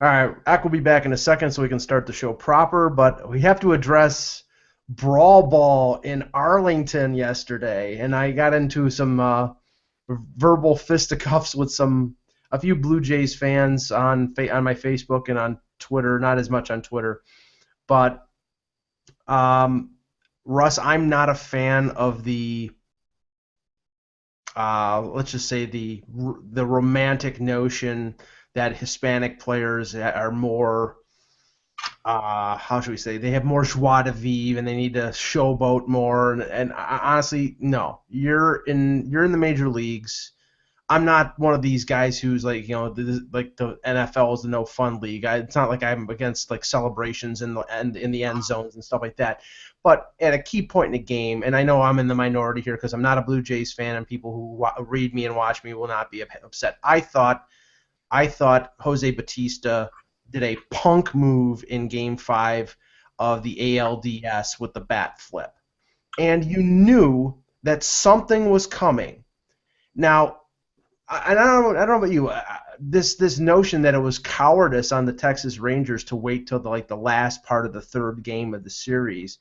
All right, Ak will be back in a second so we can start the show proper, but we have to address Brawl Ball in Arlington yesterday, and I got into some verbal fisticuffs with a few Blue Jays fans on my Facebook and on Twitter, not as much on Twitter, but um, Russ, I'm not a fan of the let's just say the romantic notion that Hispanic players are more how should we say, they have more joie de vivre and they need to showboat more, and honestly, no, you're in the major leagues. I'm not one of these guys who's like, like the NFL is the no fun league. It's not like I'm against like celebrations in the end zones and stuff like that. But at a key point in the game, and I know I'm in the minority here because I'm not a Blue Jays fan, and people who read me and watch me will not be upset. I thought Jose Batista did a punk move in Game 5 of the ALDS with the bat flip, and you knew that something was coming. Now, I don't know about you. This notion that it was cowardice on the Texas Rangers to wait till the last part of the third game of the series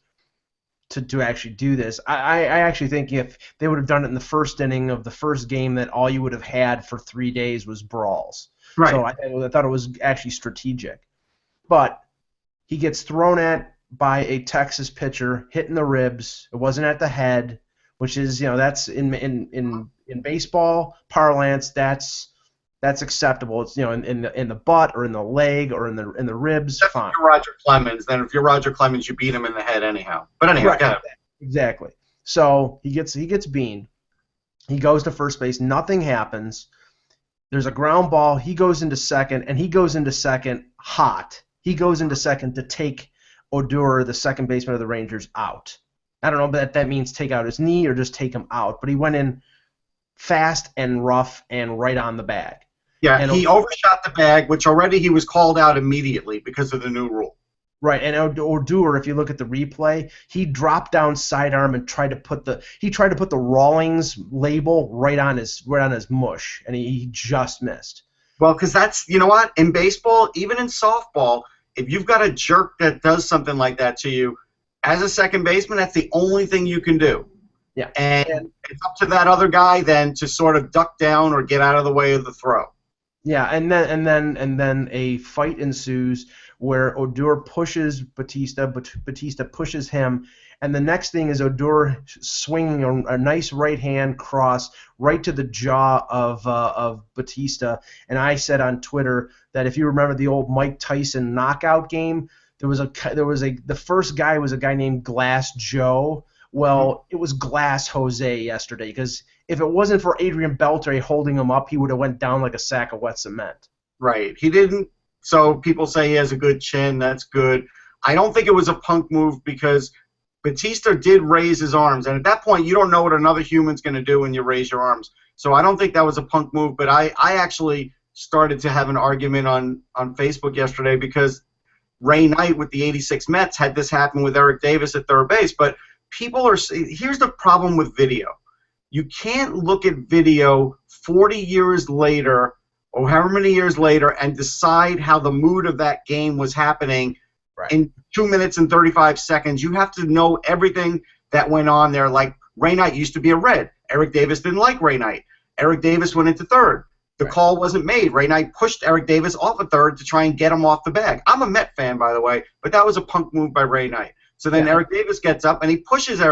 to actually do this. I actually think if they would have done it in the first inning of the first game, that all you would have had for 3 days was brawls. Right. So I thought it was actually strategic. But he gets thrown at by a Texas pitcher, hitting the ribs. It wasn't at the head, which is, that's in baseball parlance, that's acceptable. It's, in the butt or in the leg or in the ribs, That's fine. if you're Roger Clemens. Then if you're Roger Clemens, you beat him in the head anyhow. But anyhow, Right, exactly. So he gets beaned. He goes to first base. Nothing happens. There's a ground ball. He goes into second, and he goes into second hot. He goes into second to take Odor, the second baseman of the Rangers, out. I don't know if that means take out his knee or just take him out, but he went in fast and rough and right on the bag. Yeah, And he overshot the bag, which already he was called out immediately because of the new rule. Right, and Odor, if you look at the replay, he dropped down sidearm and tried to put the Rawlings label right on his mush, and he just missed. Well, because that's, you know what, in baseball, even in softball, if you've got a jerk that does something like that to you, as a second baseman, that's the only thing you can do. Yeah, and it's up to that other guy then to sort of duck down or get out of the way of the throw. Yeah, and then a fight ensues where Odor pushes Batista, but Batista pushes him, and the next thing is Odor swinging a nice right hand cross right to the jaw of Batista. And I said on Twitter that if you remember the old Mike Tyson knockout game, the first guy was a guy named Glass Joe. Well, it was Glass Jose yesterday, because if it wasn't for Adrian Beltre holding him up, he would have went down like a sack of wet cement. Right. He didn't. So people say he has a good chin. That's good. I don't think it was a punk move because Batista did raise his arms. And at that point, you don't know what another human's going to do when you raise your arms. So I don't think that was a punk move. But I actually started to have an argument on Facebook yesterday because Ray Knight with the 86 Mets had this happen with Eric Davis at third base. But here's the problem with video. You can't look at video 40 years later or however many years later and decide how the mood of that game was happening in 2 minutes and 35 seconds. You have to know everything that went on there. Like Ray Knight used to be a Red. Eric Davis didn't like Ray Knight. Eric Davis went into third. The call wasn't made. Ray Knight pushed Eric Davis off of third to try and get him off the bag. I'm a Met fan, by the way, but that was a punk move by Ray Knight. So then Eric Davis gets up and he pushes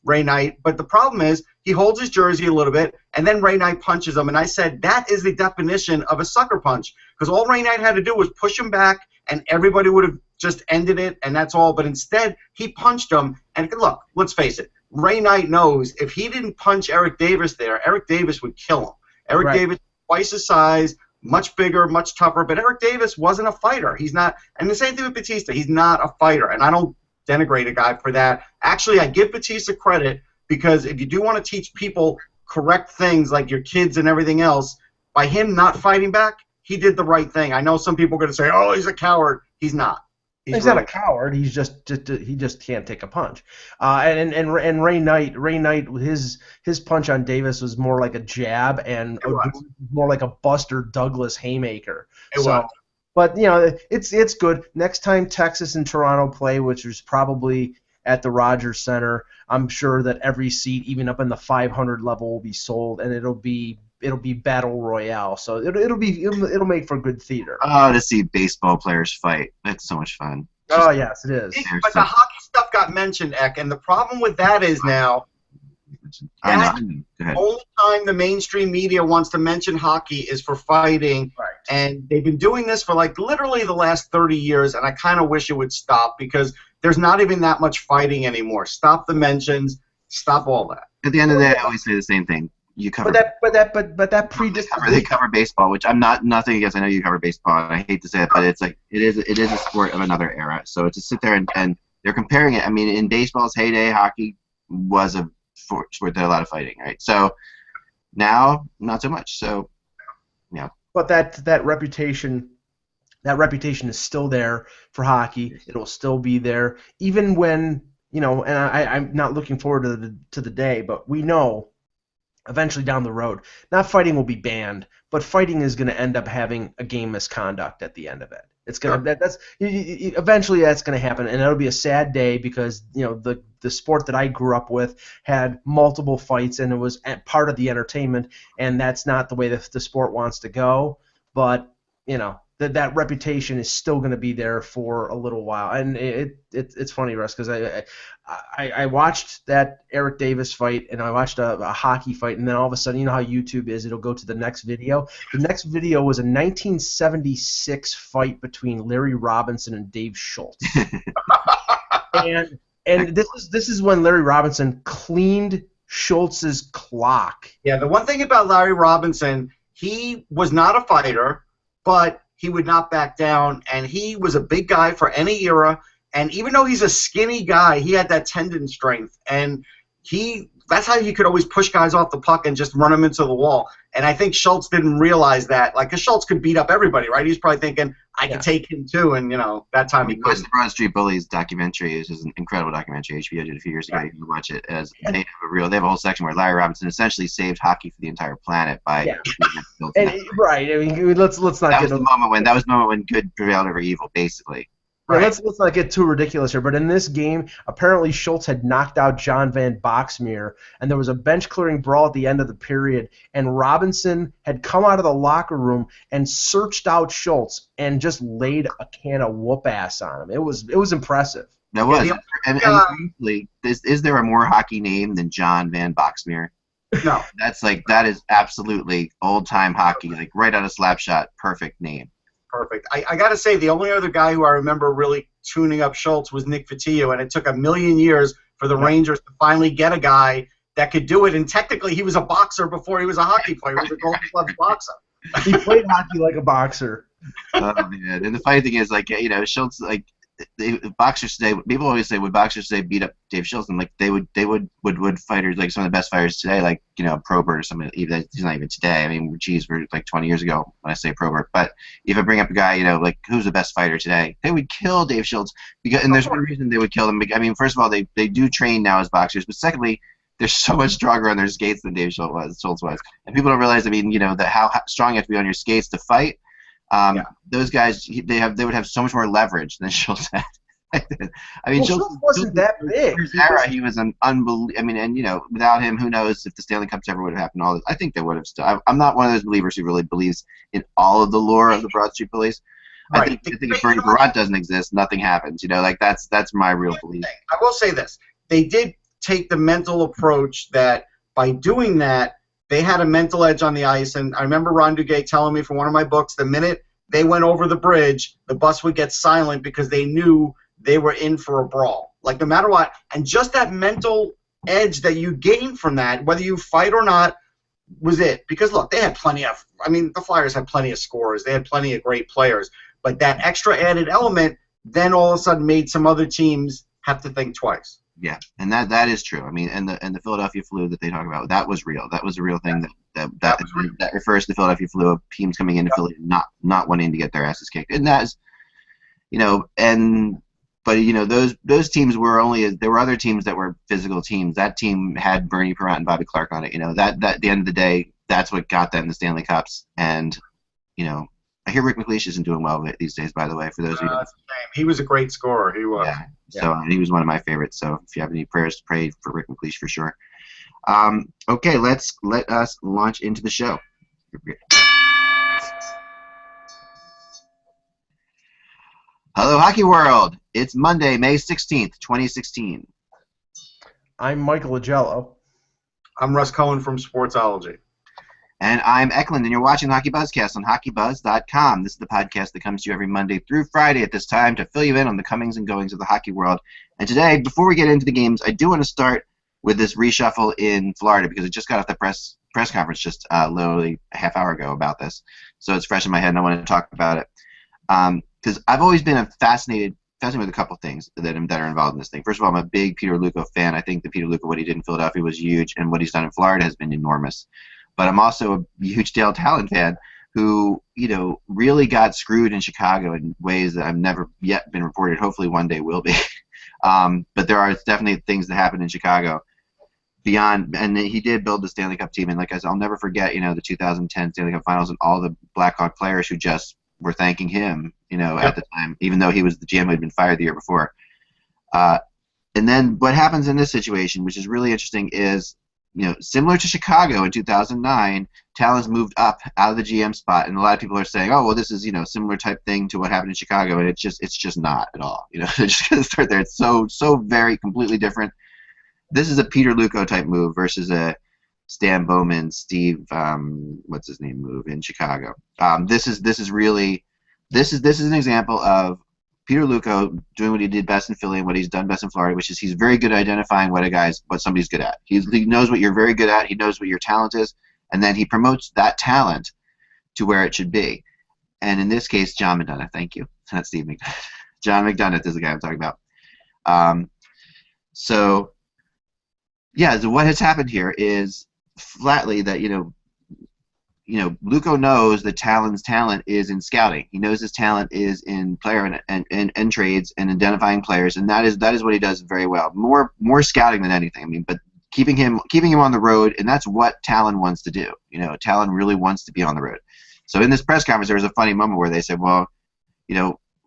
Ray Knight, but the problem is he holds his jersey a little bit, and then Ray Knight punches him. And I said that is the definition of a sucker punch, because all Ray Knight had to do was push him back, and everybody would have just ended it, and that's all. But instead, he punched him. And look, let's face it, Ray Knight knows if he didn't punch Eric Davis there, Eric Davis would kill him. Eric Davis, twice his size, much bigger, much tougher, but Eric Davis wasn't a fighter. He's not, and the same thing with Batista. He's not a fighter, and I don't denigrate a guy for that. Actually, I give Batista credit, because if you do want to teach people correct things like your kids and everything else, by him not fighting back, he did the right thing. I know some people are going to say, "Oh, he's a coward." He's not. He's not a coward. He just can't take a punch. And Ray Knight, his punch on Davis was more like a jab, and more like a Buster Douglas haymaker. It was. But you know, it's good. Next time Texas and Toronto play, which is probably at the Rogers Center, I'm sure that every seat, even up in the 500 level, will be sold, and it'll be battle royale. So it'll make for good theater. Oh, to see baseball players fight. That's so much fun. Oh, yes, it is. But the hockey stuff got mentioned, Eck, and the problem with that is now that only time the mainstream media wants to mention hockey is for fighting, right. And they've been doing this for like literally the last 30 years, and I kind of wish it would stop because there's not even that much fighting anymore. Stop the mentions, stop all that. At the end of the day, I always say the same thing. You cover, but that predisposition. They cover baseball, which I'm nothing against. I know you cover baseball, and I hate to say it, but it's like it is a sport of another era. So to sit there and they're comparing it. I mean, in baseball's heyday, hockey was a sport that had a lot of fighting, right? So now, not so much. So, yeah. But that reputation is still there for hockey. It will still be there, even when and I'm not looking forward to the day, but we know. Eventually down the road, not fighting will be banned, but fighting is going to end up having a game misconduct at the end of it. It's going to eventually that's going to happen, and it'll be a sad day because the sport that I grew up with had multiple fights, and it was part of the entertainment, and that's not the way the sport wants to go. But that reputation is still going to be there for a little while, and it's funny, Russ, because I watched that Eric Davis fight, and I watched a hockey fight, and then all of a sudden, you know how YouTube is, it'll go to the next video. The next video was a 1976 fight between Larry Robinson and Dave Schultz, and this is when Larry Robinson cleaned Schultz's clock. Yeah, the one thing about Larry Robinson, he was not a fighter, but he would not back down, and he was a big guy for any era, and even though he's a skinny guy, he had that tendon strength, and that's how you could always push guys off the puck and just run them into the wall. And I think Schultz didn't realize that. Like, because Schultz could beat up everybody, right? He's probably thinking, I can take him too, and, that time he couldn't. The Broad Street Bullies documentary is an incredible documentary HBO did a few years ago. You can watch it. They have a whole section where Larry Robinson essentially saved hockey for the entire planet by right. I mean, let's not that was the moment when good prevailed over evil, basically. Right. Let's not get too ridiculous here, but in this game, apparently Schultz had knocked out John Van Boxmeer, and there was a bench-clearing brawl at the end of the period, and Robinson had come out of the locker room and searched out Schultz and just laid a can of whoop-ass on him. It was impressive. That was. And briefly, is there a more hockey name than John Van Boxmeer? No. That is absolutely old-time hockey, like right out of Slapshot, perfect name. Perfect. I got to say, the only other guy who I remember really tuning up Schultz was Nick Fotiu, and it took a million years for the Rangers to finally get a guy that could do it. And technically, he was a boxer before he was a hockey player. He was a Golden Gloves boxer. He played hockey like a boxer. Oh, man. And the funny thing is, Schultz, boxers today, people always say, would boxers today beat up Dave Schultz? And they would fighters, like some of the best fighters today, like Probert or something. Even he's not even today. I mean, geez, we're like 20 years ago when I say Probert. But if I bring up a guy, like who's the best fighter today, they would kill Dave Schultz and there's one reason they would kill him. I mean, first of all, they do train now as boxers, but secondly, they're so much stronger on their skates than Dave Schultz was, and people don't realize. I mean, that how strong you have to be on your skates to fight. Those guys, they would have so much more leverage than Schultz had. I mean, Schultz wasn't that big. His era, he was an unbelievable. I mean, and without him, who knows if the Stanley Cups ever would have happened? All this, I think they would have still. I'm not one of those believers who really believes in all of the lore of the Broad Street Bullies. Right. I think if Bernie Barant doesn't exist, nothing happens. That's my real belief. I will say this: they did take the mental approach that by doing that, they had a mental edge on the ice. And I remember Ron Duguay telling me from one of my books, the minute they went over the bridge, the bus would get silent because they knew they were in for a brawl. Like, no matter what. And just that mental edge that you gain from that, whether you fight or not, was it. Because, look, they had the Flyers had plenty of scorers. They had plenty of great players. But that extra added element then all of a sudden made some other teams have to think twice. Yeah, and that is true. I mean, and the Philadelphia flu that they talk about, that was real. That was a real thing. That refers to the Philadelphia flu of teams coming into Philly not wanting to get their asses kicked. And that's, those teams were there were other teams that were physical teams. That team had Bernie Parent and Bobby Clark on it. That at the end of the day, that's what got them the Stanley Cups. And I hear Rick McLeish isn't doing well these days, by the way, for those of you. That's a shame. He was a great scorer. He was. Yeah. So he was one of my favorites. So if you have any prayers, pray for Rick McLeish for sure. Okay, let us launch into the show. Hello, Hockey World. It's Monday, May 16th, 2016. I'm Michael Agello. I'm Russ Cohen from Sportsology. And I'm Eklund, and you're watching HockeyBuzzCast on HockeyBuzz.com. This is the podcast that comes to you every Monday through Friday at this time to fill you in on the comings and goings of the hockey world. And today, before we get into the games, I do want to start with this reshuffle in Florida because it just got off the press conference just literally a half hour ago about this. So it's fresh in my head, and I want to talk about it. Because I've always been fascinated with a couple things that are involved in this thing. First of all, I'm a big Peter Luukko fan. I think that Peter Luukko, what he did in Philadelphia was huge, and what he's done in Florida has been enormous. But I'm also a huge Dale Talon fan who, really got screwed in Chicago in ways that I've never yet been reported. Hopefully one day will be. But there are definitely things that happened in Chicago beyond, and he did build the Stanley Cup team. And like I said, I'll never forget, the 2010 Stanley Cup Finals and all the Blackhawk players who just were thanking him, at the time, even though he was the GM who had been fired the year before. And then what happens in this situation, which is really interesting, is similar to Chicago in 2009, Talon's moved up out of the GM spot, and a lot of people are saying, "Oh, well, this is similar type thing to what happened in Chicago," and it's just not at all. They're just gonna start there. It's so very completely different. This is a Peter Luukko type move versus a Stan Bowman, Steve, what's his name move in Chicago. This is an example of Peter Luukko doing what he did best in Philly and what he's done best in Florida, which is he's very good at identifying what somebody's good at. He knows what you're very good at. He knows what your talent is, and then he promotes that talent to where it should be. And in this case, John McDonough. Thank you. Not Steve McDonough. John McDonough is the guy I'm talking about. So what has happened here is flatly that Luukko knows that Talon's talent is in scouting. He knows his talent is in player and trades and identifying players, and that is what he does very well. More scouting than anything. I mean, but keeping him on the road, and that's what Talon wants to do. Talon really wants to be on the road. So in this press conference, there was a funny moment where they said, "Well,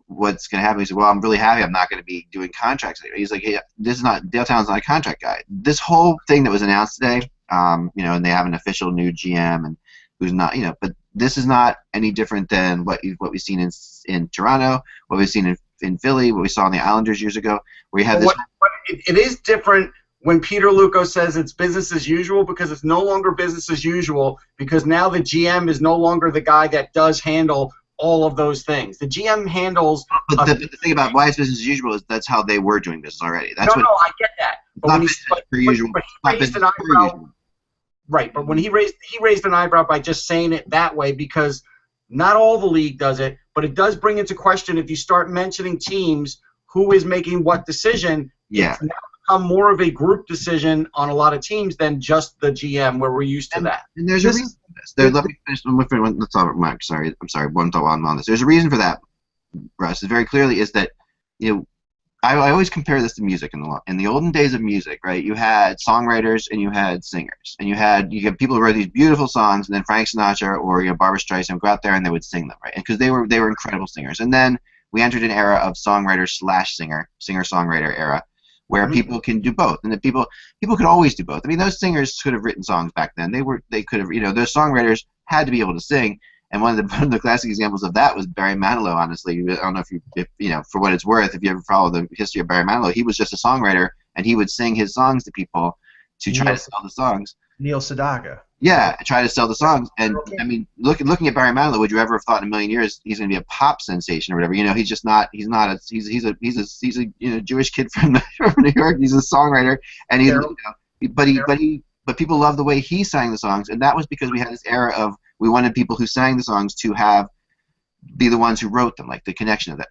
what's going to happen?" He said, "Well, I'm really happy. I'm not going to be doing contracts." He's like, "Hey, Dale Talon's not a contract guy." This whole thing that was announced today, and they have an official new GM and who's not, but this is not any different than what we've seen in Toronto, what we've seen in Philly, what we saw in the Islanders years ago, where you have this. It is different when Peter Luukko says it's business as usual, because it's no longer business as usual, because now the GM is no longer the guy that does handle all of those things. The GM handles. But the thing about why it's business as usual is that's how they were doing business already. No, I get that. But when he raised an eyebrow. Right, but when he raised an eyebrow by just saying it that way, because not all the league does it, but it does bring into question if you start mentioning teams who is making what decision. Yeah. It's now become more of a group decision on a lot of teams than just the GM, where we're used to that. And there's a reason for this. Let me finish. Let's talk, Mark. Sorry, I'm sorry. One thought on this. There's a reason for that, Russ. Very clearly is that I always compare this to music in the olden days of music, right? You had songwriters and you had singers, and you had people who wrote these beautiful songs, and then Frank Sinatra or Barbra Streisand would go out there and they would sing them, right? And because they were incredible singers. And then we entered an era of singer-songwriter era, where people can do both, and that people could always do both. I mean, those singers could have written songs back then. They could have, those songwriters had to be able to sing. And one of the classic examples of that was Barry Manilow. Honestly, I don't know if for what it's worth, if you ever follow the history of Barry Manilow, he was just a songwriter, and he would sing his songs to people to try to sell the songs. Neil Sedaka. Yeah, try to sell the songs. And I mean, looking at Barry Manilow, would you ever have thought in a million years he's going to be a pop sensation or whatever? He's just not. He's a Jewish kid from New York. He's a songwriter, and but people love the way he sang the songs, and that was because we had this era of we wanted people who sang the songs to be the ones who wrote them, like the connection of that.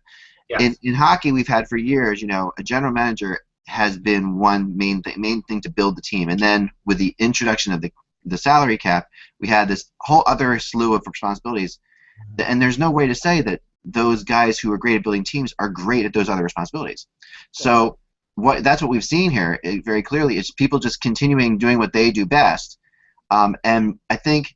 Yes. In hockey, we've had for years, a general manager has been one main thing to build the team, and then with the introduction of the salary cap, we had this whole other slew of responsibilities, and there's no way to say that those guys who are great at building teams are great at those other responsibilities. So that's what we've seen here very clearly. It's people just continuing doing what they do best, and I think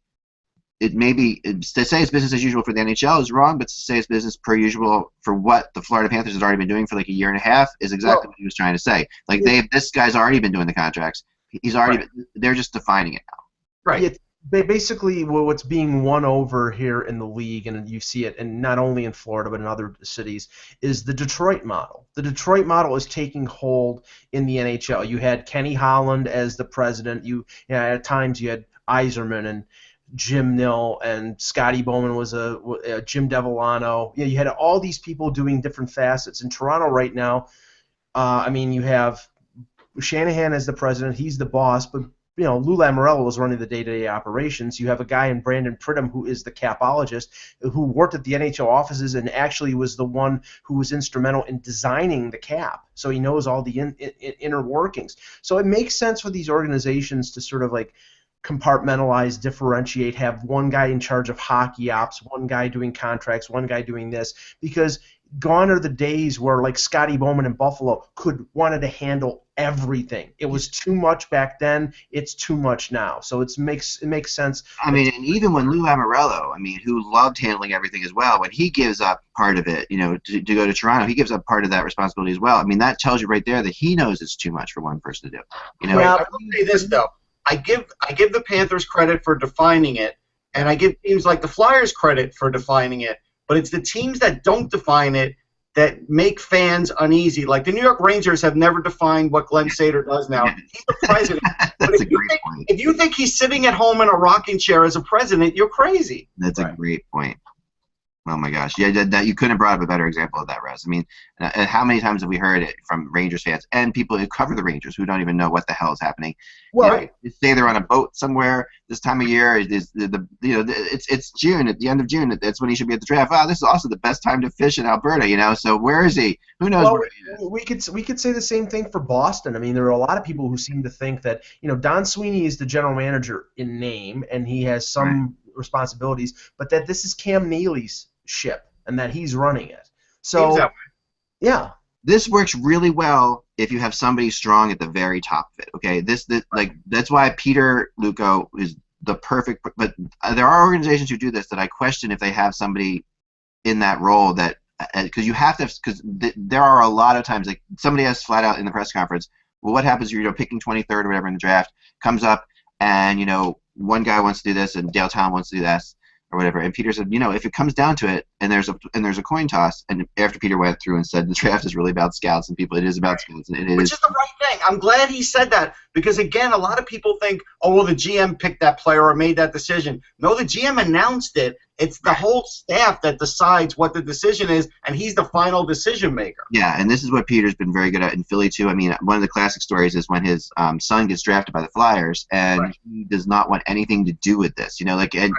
it may be to say it's business as usual for the NHL is wrong, but to say it's business per usual for what the Florida Panthers has already been doing for like a year and a half is exactly what he was trying to say. Like this guy's already been doing the contracts. He's already they're just defining it now. Right. Yeah, basically, what's being won over here in the league, and you see it, and not only in Florida but in other cities, is the Detroit model. The Detroit model is taking hold in the NHL. You had Kenny Holland as the president. At times you had Yzerman and Jim Nill, and Scotty Bowman was a Jim Devellano. Yeah, you had all these people doing different facets. In Toronto right now, you have Shanahan as the president. He's the boss, but Lou Lamoriello was running the day-to-day operations. You have a guy in Brandon Pridham who is the capologist, who worked at the NHL offices and actually was the one who was instrumental in designing the cap. So he knows all the inner workings. So it makes sense for these organizations to sort of like compartmentalize, differentiate, have one guy in charge of hockey ops, one guy doing contracts, one guy doing this, because gone are the days where like Scotty Bowman in Buffalo wanted to handle everything. It was too much back then. It's too much now. So it makes sense. I mean, and even when Lou Lamoriello, who loved handling everything as well, when he gives up part of it, to go to Toronto, he gives up part of that responsibility as well. That tells you right there that he knows it's too much for one person to do. I will say this though. I give the Panthers credit for defining it, and I give teams like the Flyers credit for defining it. But it's the teams that don't define it that make fans uneasy. Like the New York Rangers have never defined what Glenn Sader does now. He's the president. That's a great point. If you think he's sitting at home in a rocking chair as a president, you're crazy. That's a great point. Oh my gosh! Yeah, that you couldn't have brought up a better example of that, Russ. How many times have we heard it from Rangers fans and people who cover the Rangers who don't even know what the hell is happening? Well, you say they're on a boat somewhere this time of year. It's June, at the end of June. That's when he should be at the draft. Wow, this is also the best time to fish in Alberta. So where is he? Who knows? Well, we could say the same thing for Boston. There are a lot of people who seem to think that Don Sweeney is the general manager in name and he has some responsibilities, but that this is Cam Neely's ship and that he's running it. So yeah, this works really well if you have somebody strong at the very top of it. Okay, that's why Peter Luukko is the perfect. But there are organizations who do this that I question if they have somebody in that role that because you have to because there are a lot of times like somebody has flat out in the press conference. Well, what happens? You're picking 23rd or whatever in the draft comes up and one guy wants to do this and Dale Talon wants to do that or whatever. And Peter said, if it comes down to it and there's a coin toss, and after Peter went through and said the draft is really about scouts and people, it is about scouts. And Which is the right thing. I'm glad he said that because, again, a lot of people think, oh, well, the GM picked that player or made that decision. No, the GM announced it. It's the whole staff that decides what the decision is, and he's the final decision maker. Yeah, and this is what Peter's been very good at in Philly, too. One of the classic stories is when his son gets drafted by the Flyers, and he does not want anything to do with this,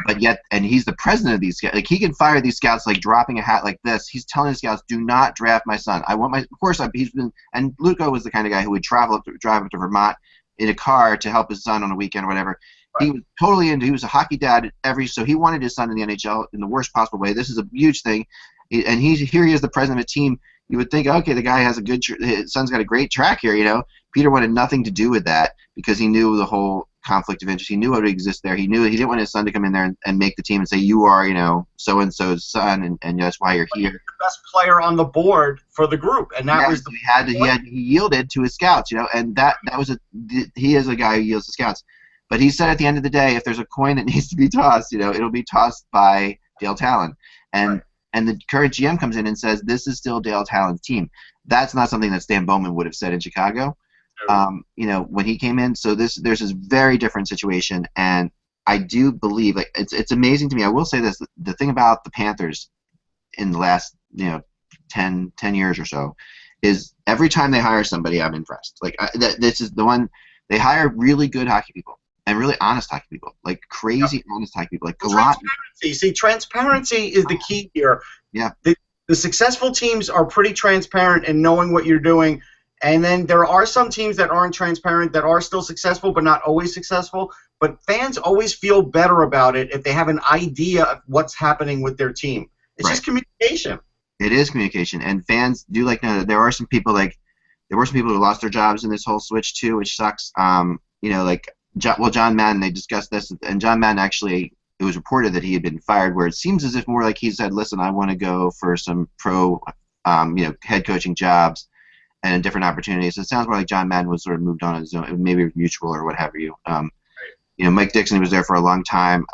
but yet, and he's the president of these scouts. Like, he can fire these scouts, like, dropping a hat like this. He's telling the scouts, do not draft my son. Of course, he's been, and Luukko was the kind of guy who would drive up to Vermont in a car to help his son on a weekend or whatever. He was totally into. He was a hockey dad so he wanted his son in the NHL in the worst possible way. This is a huge thing, and here he is, the president of a team. You would think, okay, the guy has his son's got a great track here. Peter wanted nothing to do with that because he knew the whole conflict of interest. He knew what would exist there. He knew he didn't want his son to come in there and make the team and say you are, so and so's son, and that's why you're here. The best player on the board for the group, and that was he yielded to his scouts, and that was he is a guy who yields to scouts. But he said at the end of the day, if there's a coin that needs to be tossed, it'll be tossed by Dale Talon. And the current GM comes in and says, this is still Dale Talon's team. That's not something that Stan Bowman would have said in Chicago, when he came in. So there's this very different situation. And I do believe, it's amazing to me. I will say this, the thing about the Panthers in the last, 10 years or so is every time they hire somebody, I'm impressed. This is the one, they hire really good hockey people. And really honest hockey people, like crazy honest hockey people, like transparency. See, transparency is the key here. Yeah. The successful teams are pretty transparent in knowing what you're doing, and then there are some teams that aren't transparent that are still successful but not always successful. But fans always feel better about it if they have an idea of what's happening with their team. It's just communication. It is communication, and fans do know that there are some people who lost their jobs in this whole switch too, which sucks. John Madden, they discussed this, and John Madden actually it was reported that he had been fired, where it seems as if more like he said, listen, I want to go for some pro, head coaching jobs and different opportunities. So it sounds more like John Madden was sort of moved on his own, maybe mutual or what have you. Mike Dixon was there for a long time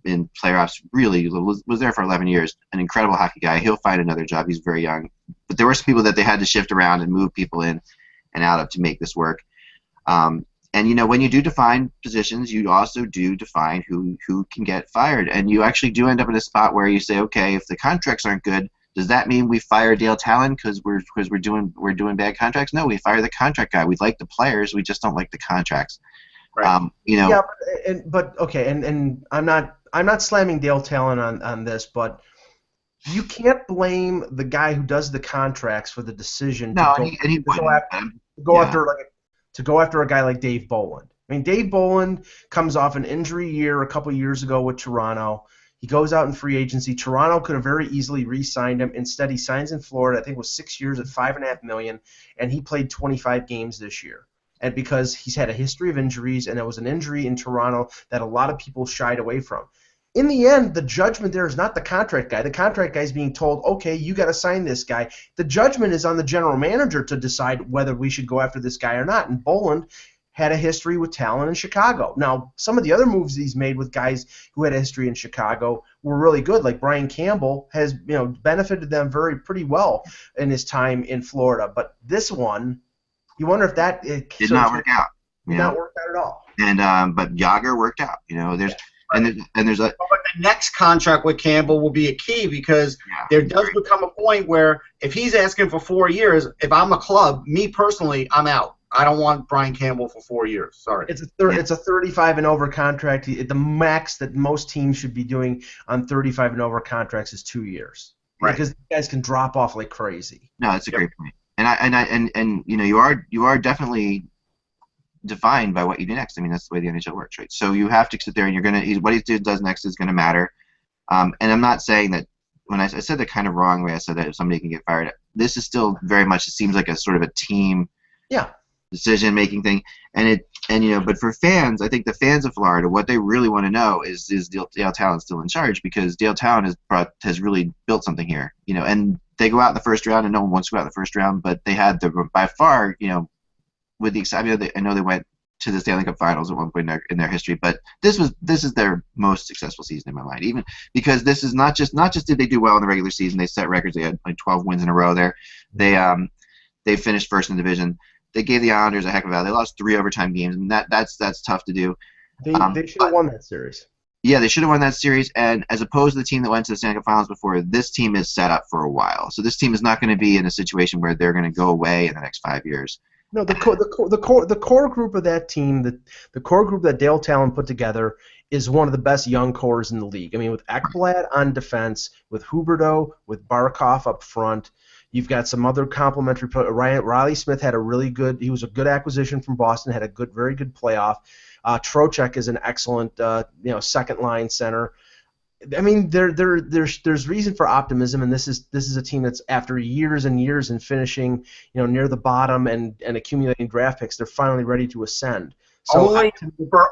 in playoffs, really was there for 11 years. An incredible hockey guy. He'll find another job. He's very young. But there were some people that they had to shift around and move people in and out of to make this work. And when you do define positions, you also do define who can get fired. And you actually do end up in a spot where you say, okay, if the contracts aren't good, does that mean we fire Dale Talon because we're doing bad contracts? No, we fire the contract guy. We like the players, we just don't like the contracts. Right. Yeah, but okay, and I'm not slamming Dale Talon on this, but you can't blame the guy who does the contracts for the decision to go after a guy like Dave Bolland. I mean, Dave Bolland comes off an injury year a couple years ago with Toronto. He goes out in free agency. Toronto could have very easily re-signed him. Instead, he signs in Florida. I think it was 6 years at $5.5 million, and he played 25 games this year. And because he's had a history of injuries, and it was an injury in Toronto that a lot of people shied away from. In the end, the judgment there is not the contract guy. The contract guy is being told, okay, you got to sign this guy. The judgment is on the general manager to decide whether we should go after this guy or not. And Bolland had a history with Talon in Chicago. Now, some of the other moves he's made with guys who had a history in Chicago were really good. Like Brian Campbell has, benefited them pretty well in his time in Florida. But this one, you wonder if that did not work out. Did not work out at all. And but Yager worked out. There's a. But the next contract with Campbell will be a key because there does become a point where if he's asking for 4 years, if I'm a club, me personally, I'm out. I don't want Brian Campbell for 4 years. Sorry. It's a 35 and over contract. The max that most teams should be doing on 35 and over contracts is 2 years. Right. Because guys can drop off like crazy. No, that's a great point. And you are definitely defined by what you do next. I mean, that's the way the NHL works, right? So you have to sit there, and what he does next is going to matter. And I'm not saying that when I said that kind of wrong way. I said that if somebody can get fired, this is still very much. It seems like a sort of a team. Yeah. Decision-making thing, but for fans, I think the fans of Florida, what they really want to know is Dale Talon still in charge, because Dale Talon has really built something here, and they go out in the first round, and no one wants to go out in the first round, but they had by far, with the exception, I know they went to the Stanley Cup Finals at one point in their history, but this is their most successful season in my mind, even because this is not just did they do well in the regular season, they set records, they had like 12 wins in a row there, they finished first in the division. They gave the Islanders a heck of a battle. They lost 3 overtime games, and that's tough to do. They should have won that series. Yeah, they should have won that series, and as opposed to the team that went to the Stanley Cup Finals before, this team is set up for a while. So this team is not going to be in a situation where they're going to go away in the next 5 years. No, the core group of that team, the core group that Dale Talon put together, is one of the best young cores in the league. I mean, with Ekblad on defense, with Huberdeau, with Barkov up front. You've got some other complimentary. Riley Smith had he was a good acquisition from Boston, had a very good playoff. Trocheck is an excellent, second line center. I mean, there's reason for optimism, and this is a team that's after years and years and finishing, near the bottom and accumulating draft picks, they're finally ready to ascend. So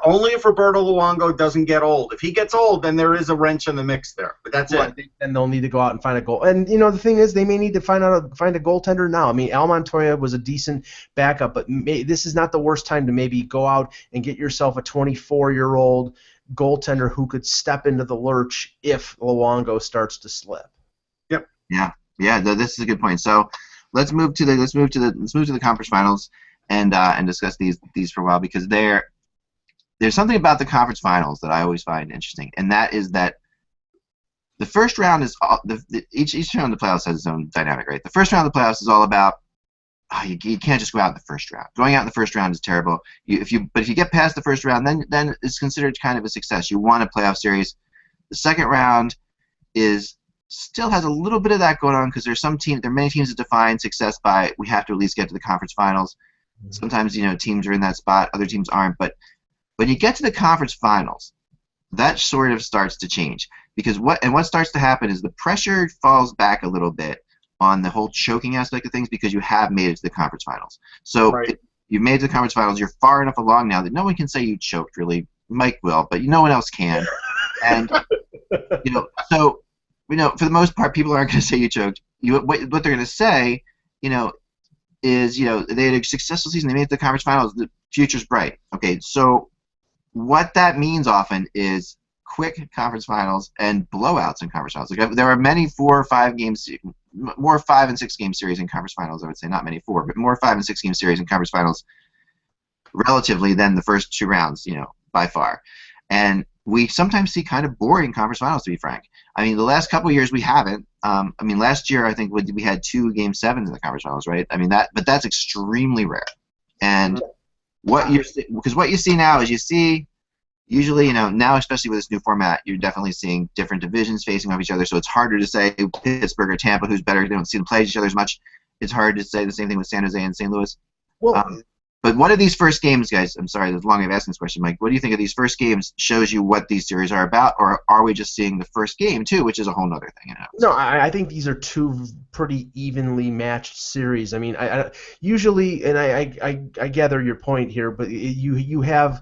only if Roberto Luongo doesn't get old. If he gets old, then there is a wrench in the mix there. But that's it. Then they'll need to go out and find a goal. And the thing is, they may need to find a goaltender now. I mean, Al Montoya was a decent backup, but this is not the worst time to maybe go out and get yourself a 24-year-old goaltender who could step into the lurch if Luongo starts to slip. Yep. Yeah. This is a good point. So let's move to the conference finals. And discuss these for a while, because there's something about the conference finals that I always find interesting, and that is that the first round is each round of the playoffs has its own dynamic, right? The first round of the playoffs is all about you can't just go out in the first round. Going out in the first round is terrible. If you get past the first round, then it's considered kind of a success. You won a playoff series. The second round still has a little bit of that going on, because there are many teams that define success by we have to at least get to the conference finals. Sometimes, teams are in that spot, other teams aren't. But when you get to the conference finals, that sort of starts to change. Because what starts to happen is the pressure falls back a little bit on the whole choking aspect of things, because you have made it to the conference finals. So you've made it to the conference finals. You're far enough along now that no one can say you choked, really. Mike will, but no one else can. And so for the most part, people aren't going to say you choked. What they're going to say, is they had a successful season. They made it to the conference finals. The future's bright. Okay, so what that means often is quick conference finals and blowouts in conference finals. Like, there are many 4 or 5 games, more 5 and 6 game series in conference finals. I would say not many 4, but more 5 and 6 game series in conference finals, relatively than the first 2 rounds. By far, and we sometimes see kind of boring conference finals, to be frank. I mean, the last couple of years we haven't. Last year I think we had 2 game 7s in the conference finals, right? But that's extremely rare. And what you see now is usually, now especially with this new format, you're definitely seeing different divisions facing off each other. So it's harder to say Pittsburgh or Tampa, who's better. They don't see them play each other as much. It's hard to say the same thing with San Jose and St. Louis. Well. But what are these first games, guys? I'm sorry, that's long I've asked this question, Mike. What do you think of these first games? Shows you what these series are about, or are we just seeing the first game too, which is a whole other thing? No, I think these are 2 pretty evenly matched series. I mean, I usually, and I gather your point here, but you have.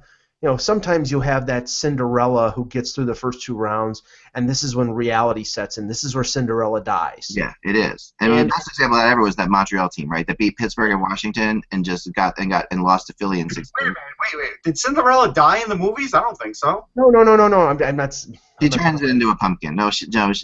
Sometimes you have that Cinderella who gets through the first 2 rounds, and this is when reality sets in. This is where Cinderella dies. Yeah, it is. And the best example of that ever was that Montreal team, right? That beat Pittsburgh and Washington and just and lost to Philly in 6 games. Wait. Did Cinderella die in the movies? I don't think so. No. I'm not. She turns it into a pumpkin. No,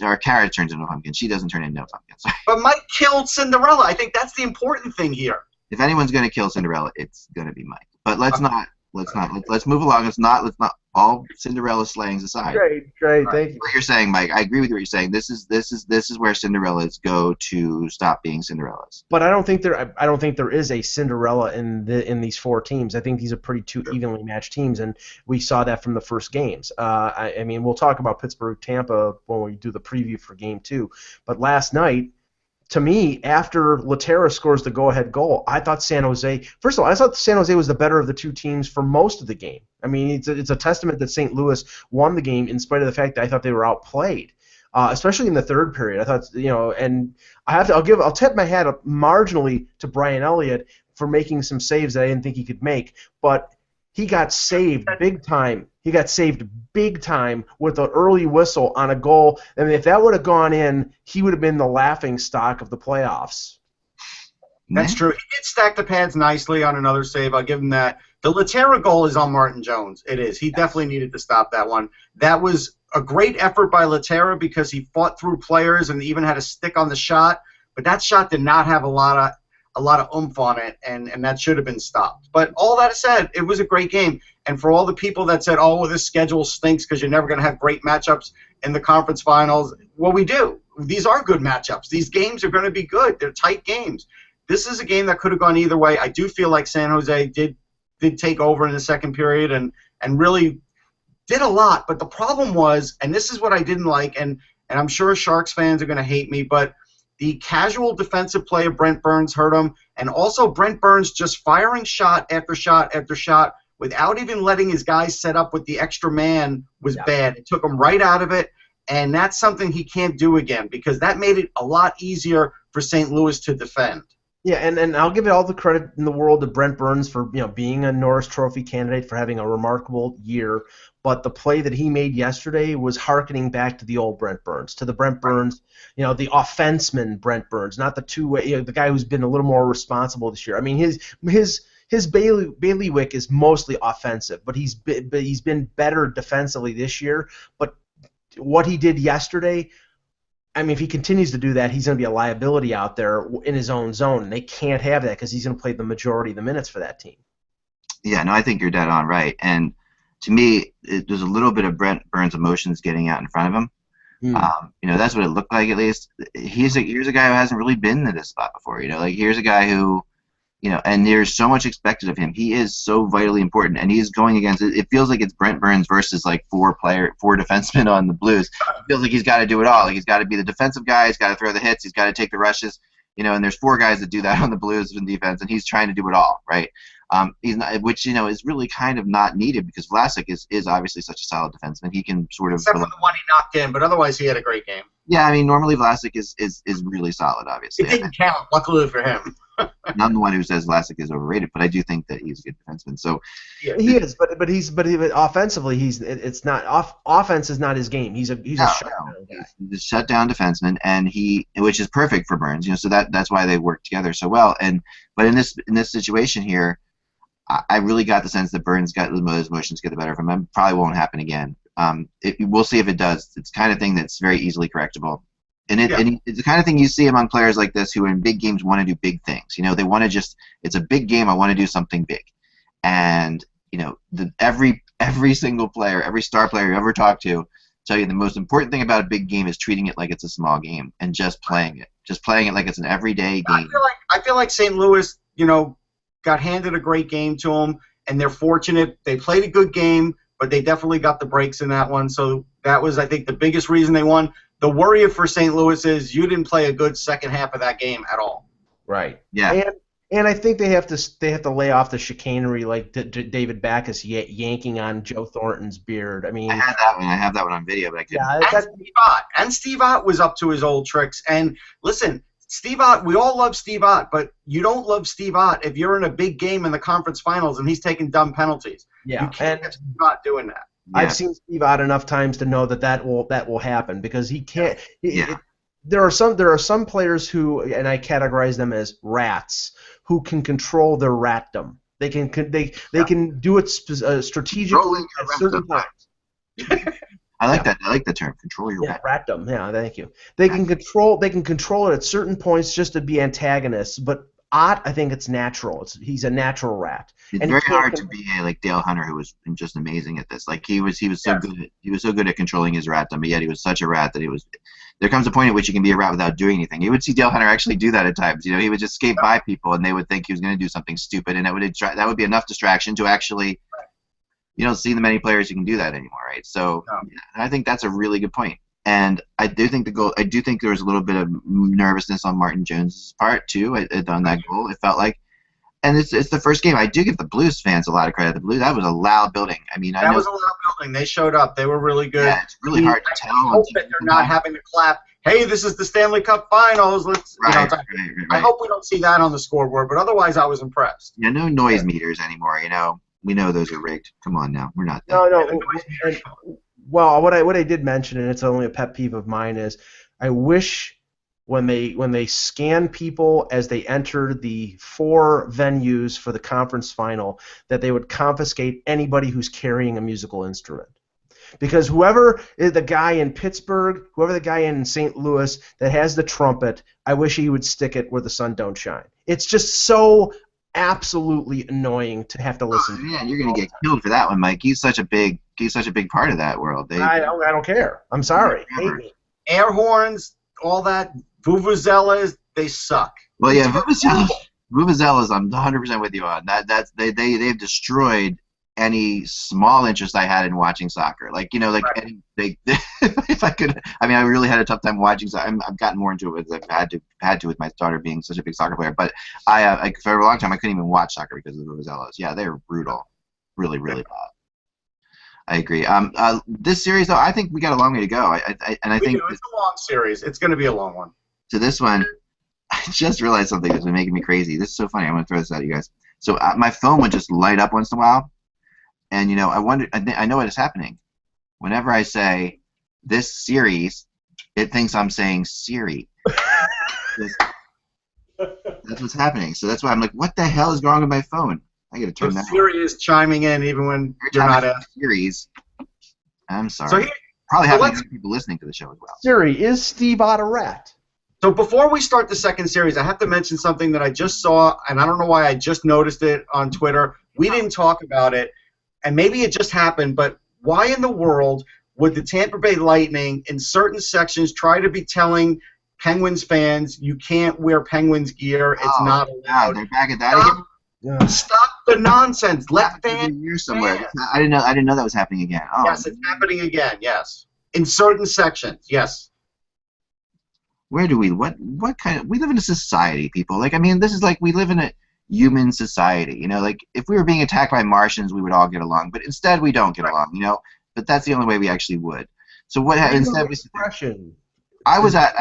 our carrot turns into a pumpkin. She doesn't turn into a pumpkin. Sorry. But Mike killed Cinderella. I think that's the important thing here. If anyone's going to kill Cinderella, it's going to be Mike. But let's not. Let's move along. Let's not all Cinderella slayings aside. Great. Thank you. What you're saying, Mike, I agree with what you're saying. This is where Cinderellas go to stop being Cinderellas. But I don't think there is a Cinderella in these 4 teams. I think these are pretty 2 evenly matched teams, and we saw that from the first games. We'll talk about Pittsburgh Tampa when we do the preview for Game 2. But last night, to me, after Laterra scores the go-ahead goal, I thought San Jose. First of all, I thought San Jose was the better of the 2 teams for most of the game. I mean, it's a testament that St. Louis won the game in spite of the fact that I thought they were outplayed, especially in the third period. I thought, and I'll tip my hat up marginally to Brian Elliott for making some saves that I didn't think he could make, but he got saved big time. He got saved big time with an early whistle on a goal. I mean, if that would have gone in, he would have been the laughing stock of the playoffs. That's true. He did stack the pads nicely on another save. I'll give him that. The Laterra goal is on Martin Jones. It is. He definitely needed to stop that one. That was a great effort by Laterra because he fought through players and even had a stick on the shot. But that shot did not have a lot of oomph on it, and that should have been stopped. But all that said, it was a great game. And for all the people that said, oh, well, this schedule stinks because you're never going to have great matchups in the conference finals, well, we do. These are good matchups. These games are going to be good. They're tight games. This is a game that could have gone either way. I do feel like San Jose did take over in the second period and really did a lot. But the problem was, and this is what I didn't like, and I'm sure Sharks fans are going to hate me, but the casual defensive play of Brent Burns hurt him, and also Brent Burns just firing shot after shot after shot without even letting his guys set up with the extra man was bad. It took him right out of it, and that's something he can't do again because that made it a lot easier for St. Louis to defend. Yeah, and I'll give it all the credit in the world to Brent Burns for being a Norris Trophy candidate, for having a remarkable year. But the play that he made yesterday was hearkening back to the old Brent Burns, to the Brent Burns, the offenseman Brent Burns, not the two-way, the guy who's been a little more responsible this year. I mean, his bailiwick is mostly offensive, but he's been better defensively this year. But what he did yesterday, I mean, if he continues to do that, he's going to be a liability out there in his own zone, and they can't have that because he's going to play the majority of the minutes for that team. Yeah, no, I think you're dead on right. And to me, there's a little bit of Brent Burns' emotions getting out in front of him. That's what it looked like at least. Here's a guy who hasn't really been in this spot before. Here's a guy who, and there's so much expected of him. He is so vitally important, and he's going against. It feels like it's Brent Burns versus like four defensemen on the Blues. It feels like he's got to do it all. Like he's got to be the defensive guy. He's got to throw the hits. He's got to take the rushes. And there's 4 guys that do that on the Blues in defense, and he's trying to do it all, right? He's not, which is really kind of not needed because Vlasic is obviously such a solid defenseman. He can sort of except for the one he knocked in, but otherwise he had a great game. Yeah, I mean normally Vlasic is really solid, obviously. It didn't count, luckily for him. And I'm the one who says Vlasic is overrated, but I do think that he's a good defenseman. So he is, but offensively it's not offense is not his game. He's a shutdown guy. He's a shutdown defenseman, and which is perfect for Burns. So that's why they work together so well. But in this situation here, I really got the sense that Burns got his emotions get the better of him. It probably won't happen again. We'll see if it does. It's the kind of thing that's very easily correctable. And it's the kind of thing you see among players like this who in big games want to do big things. They want to it's a big game, I want to do something big. And, every single player, every star player you ever talk to tell you the most important thing about a big game is treating it like it's a small game and just playing it. Just playing it like it's an everyday game. I feel like St. Louis, got handed a great game to them, and they're fortunate. They played a good game, but they definitely got the breaks in that one. So that was, I think, the biggest reason they won. The worry for St. Louis is you didn't play a good second half of that game at all. Right. Yeah. And I think they have to lay off the chicanery like David Backus yanking on Joe Thornton's beard. I mean, I have that one on video, but I couldn't. Yeah, and Steve Ott was up to his old tricks. And listen, Steve Ott, we all love Steve Ott, but you don't love Steve Ott if you're in a big game in the conference finals and he's taking dumb penalties. Yeah. You can't have Steve Ott doing that. Yeah. I've seen Steve Ott enough times to know that will happen because he can't. There are some players who, and I categorize them as rats, who can control their ratdom. They can do it strategically at certain times. I like that. I like the term. Control your ratdom. Yeah, thank you. They can control it at certain points just to be antagonists, but Ott, I think it's natural. He's a natural rat. It's very hard to be like Dale Hunter, who was just amazing at this. Like he was so good at controlling his ratdom, but yet he was such a rat that there comes a point at which you can be a rat without doing anything. You would see Dale Hunter actually do that at times. He would just skate by people, and they would think he was going to do something stupid, and that would be enough distraction to actually. You don't see many players who can do that anymore, right? So I think that's a really good point. And I do think there was a little bit of nervousness on Martin Jones' part too on that goal. It felt like, and it's the first game. I do give the Blues fans a lot of credit. The Blues, that was a loud building. I mean, that was a loud building. They showed up. They were really good. Yeah, it's really hard to tell. I hope that they're not having to clap. Hey, this is the Stanley Cup Finals. Right. I hope we don't see that on the scoreboard. But otherwise, I was impressed. Yeah, no noise meters anymore. We know those are rigged. Come on now, we're not. No. Well, what I did mention, and it's only a pet peeve of mine, is I wish when they scan people as they enter the 4 venues for the conference final that they would confiscate anybody who's carrying a musical instrument. Because whoever is the guy in Pittsburgh, whoever the guy in St. Louis that has the trumpet, I wish he would stick it where the sun don't shine. It's just so absolutely annoying to have to listen to. Yeah, you're gonna get killed for that one, Mike. He's such a big part of that world. I don't care. I'm sorry. Hate me. Air horns, all that, vuvuzelas, they suck. Well, yeah, vuvuzelas. I'm 100% with you on that. They've destroyed any small interest I had in watching soccer. If I could, I mean, I really had a tough time watching soccer. I've gotten more into it as I've had to with my daughter being such a big soccer player. But for a long time, I couldn't even watch soccer because of the vuvuzelas. Yeah, they were brutal, really, really bad. I agree. This series, though, I think we got a long way to go. I think it's a long series. It's going to be a long one. So this one, I just realized something that's been making me crazy. This is so funny. I'm going to throw this at you guys. So my phone would just light up once in a while. And, I wonder, I know what is happening. Whenever I say this series, it thinks I'm saying Siri. That's what's happening. So that's why I'm like, what the hell is wrong with my phone? I got to turn that on. Siri is chiming in even when you're not asking. Series. I'm sorry. Probably having people listening to the show as well. Siri, is Steve Ott a rat? So before we start the second series, I have to mention something that I just saw, and I don't know why I just noticed it on Twitter. We didn't talk about it. And maybe it just happened, but why in the world would the Tampa Bay Lightning in certain sections try to be telling Penguins fans you can't wear Penguins gear, it's not allowed? They're back at that again? Yeah. Stop the nonsense. Let fans here somewhere. I didn't know that was happening again. Oh. Yes, it's happening again, yes. In certain sections, yes. Where do we what kind of we live in a society, people. This is like we live in a human society, if we were being attacked by Martians, we would all get along, but instead we don't get along, but that's the only way we actually would. So what instead I was at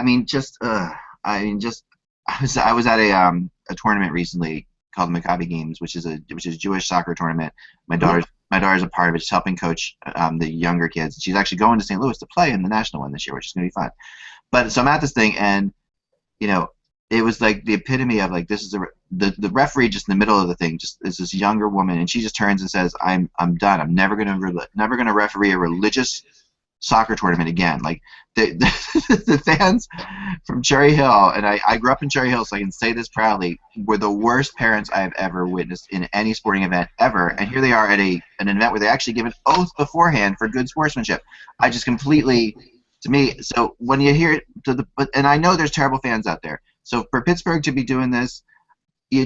a tournament recently called Maccabi Games, which is a Jewish soccer tournament. My daughter's a part of it. She's helping coach the younger kids. She's actually going to St. Louis to play in the national one this year, which is going to be fun. But so I'm at this thing, and it was like the epitome of like, this is the referee just in the middle of the thing just is this younger woman, and she just turns and says, I'm done. I'm never gonna referee a religious soccer tournament again. Like the fans from Cherry Hill, and I grew up in Cherry Hill, so I can say this proudly, were the worst parents I have ever witnessed in any sporting event ever. And here they are at an event where they actually give an oath beforehand for good sportsmanship. I just completely, to me, so when you hear it and I know there's terrible fans out there. So for Pittsburgh to be doing this, you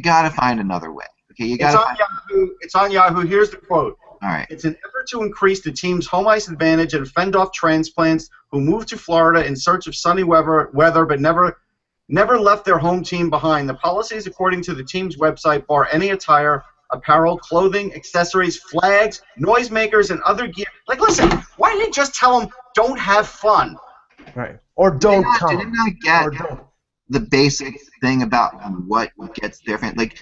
gotta find another way. Okay, It's on Yahoo. Here's the quote. All right. It's an effort to increase the team's home ice advantage and fend off transplants who moved to Florida in search of sunny weather but never left their home team behind. The policies, according to the team's website, bar any attire, apparel, clothing, accessories, flags, noisemakers, and other gear. Like, listen, why didn't you just tell them don't have fun? Right. Or don't come. Did not get the basic thing about what gets their fan. Like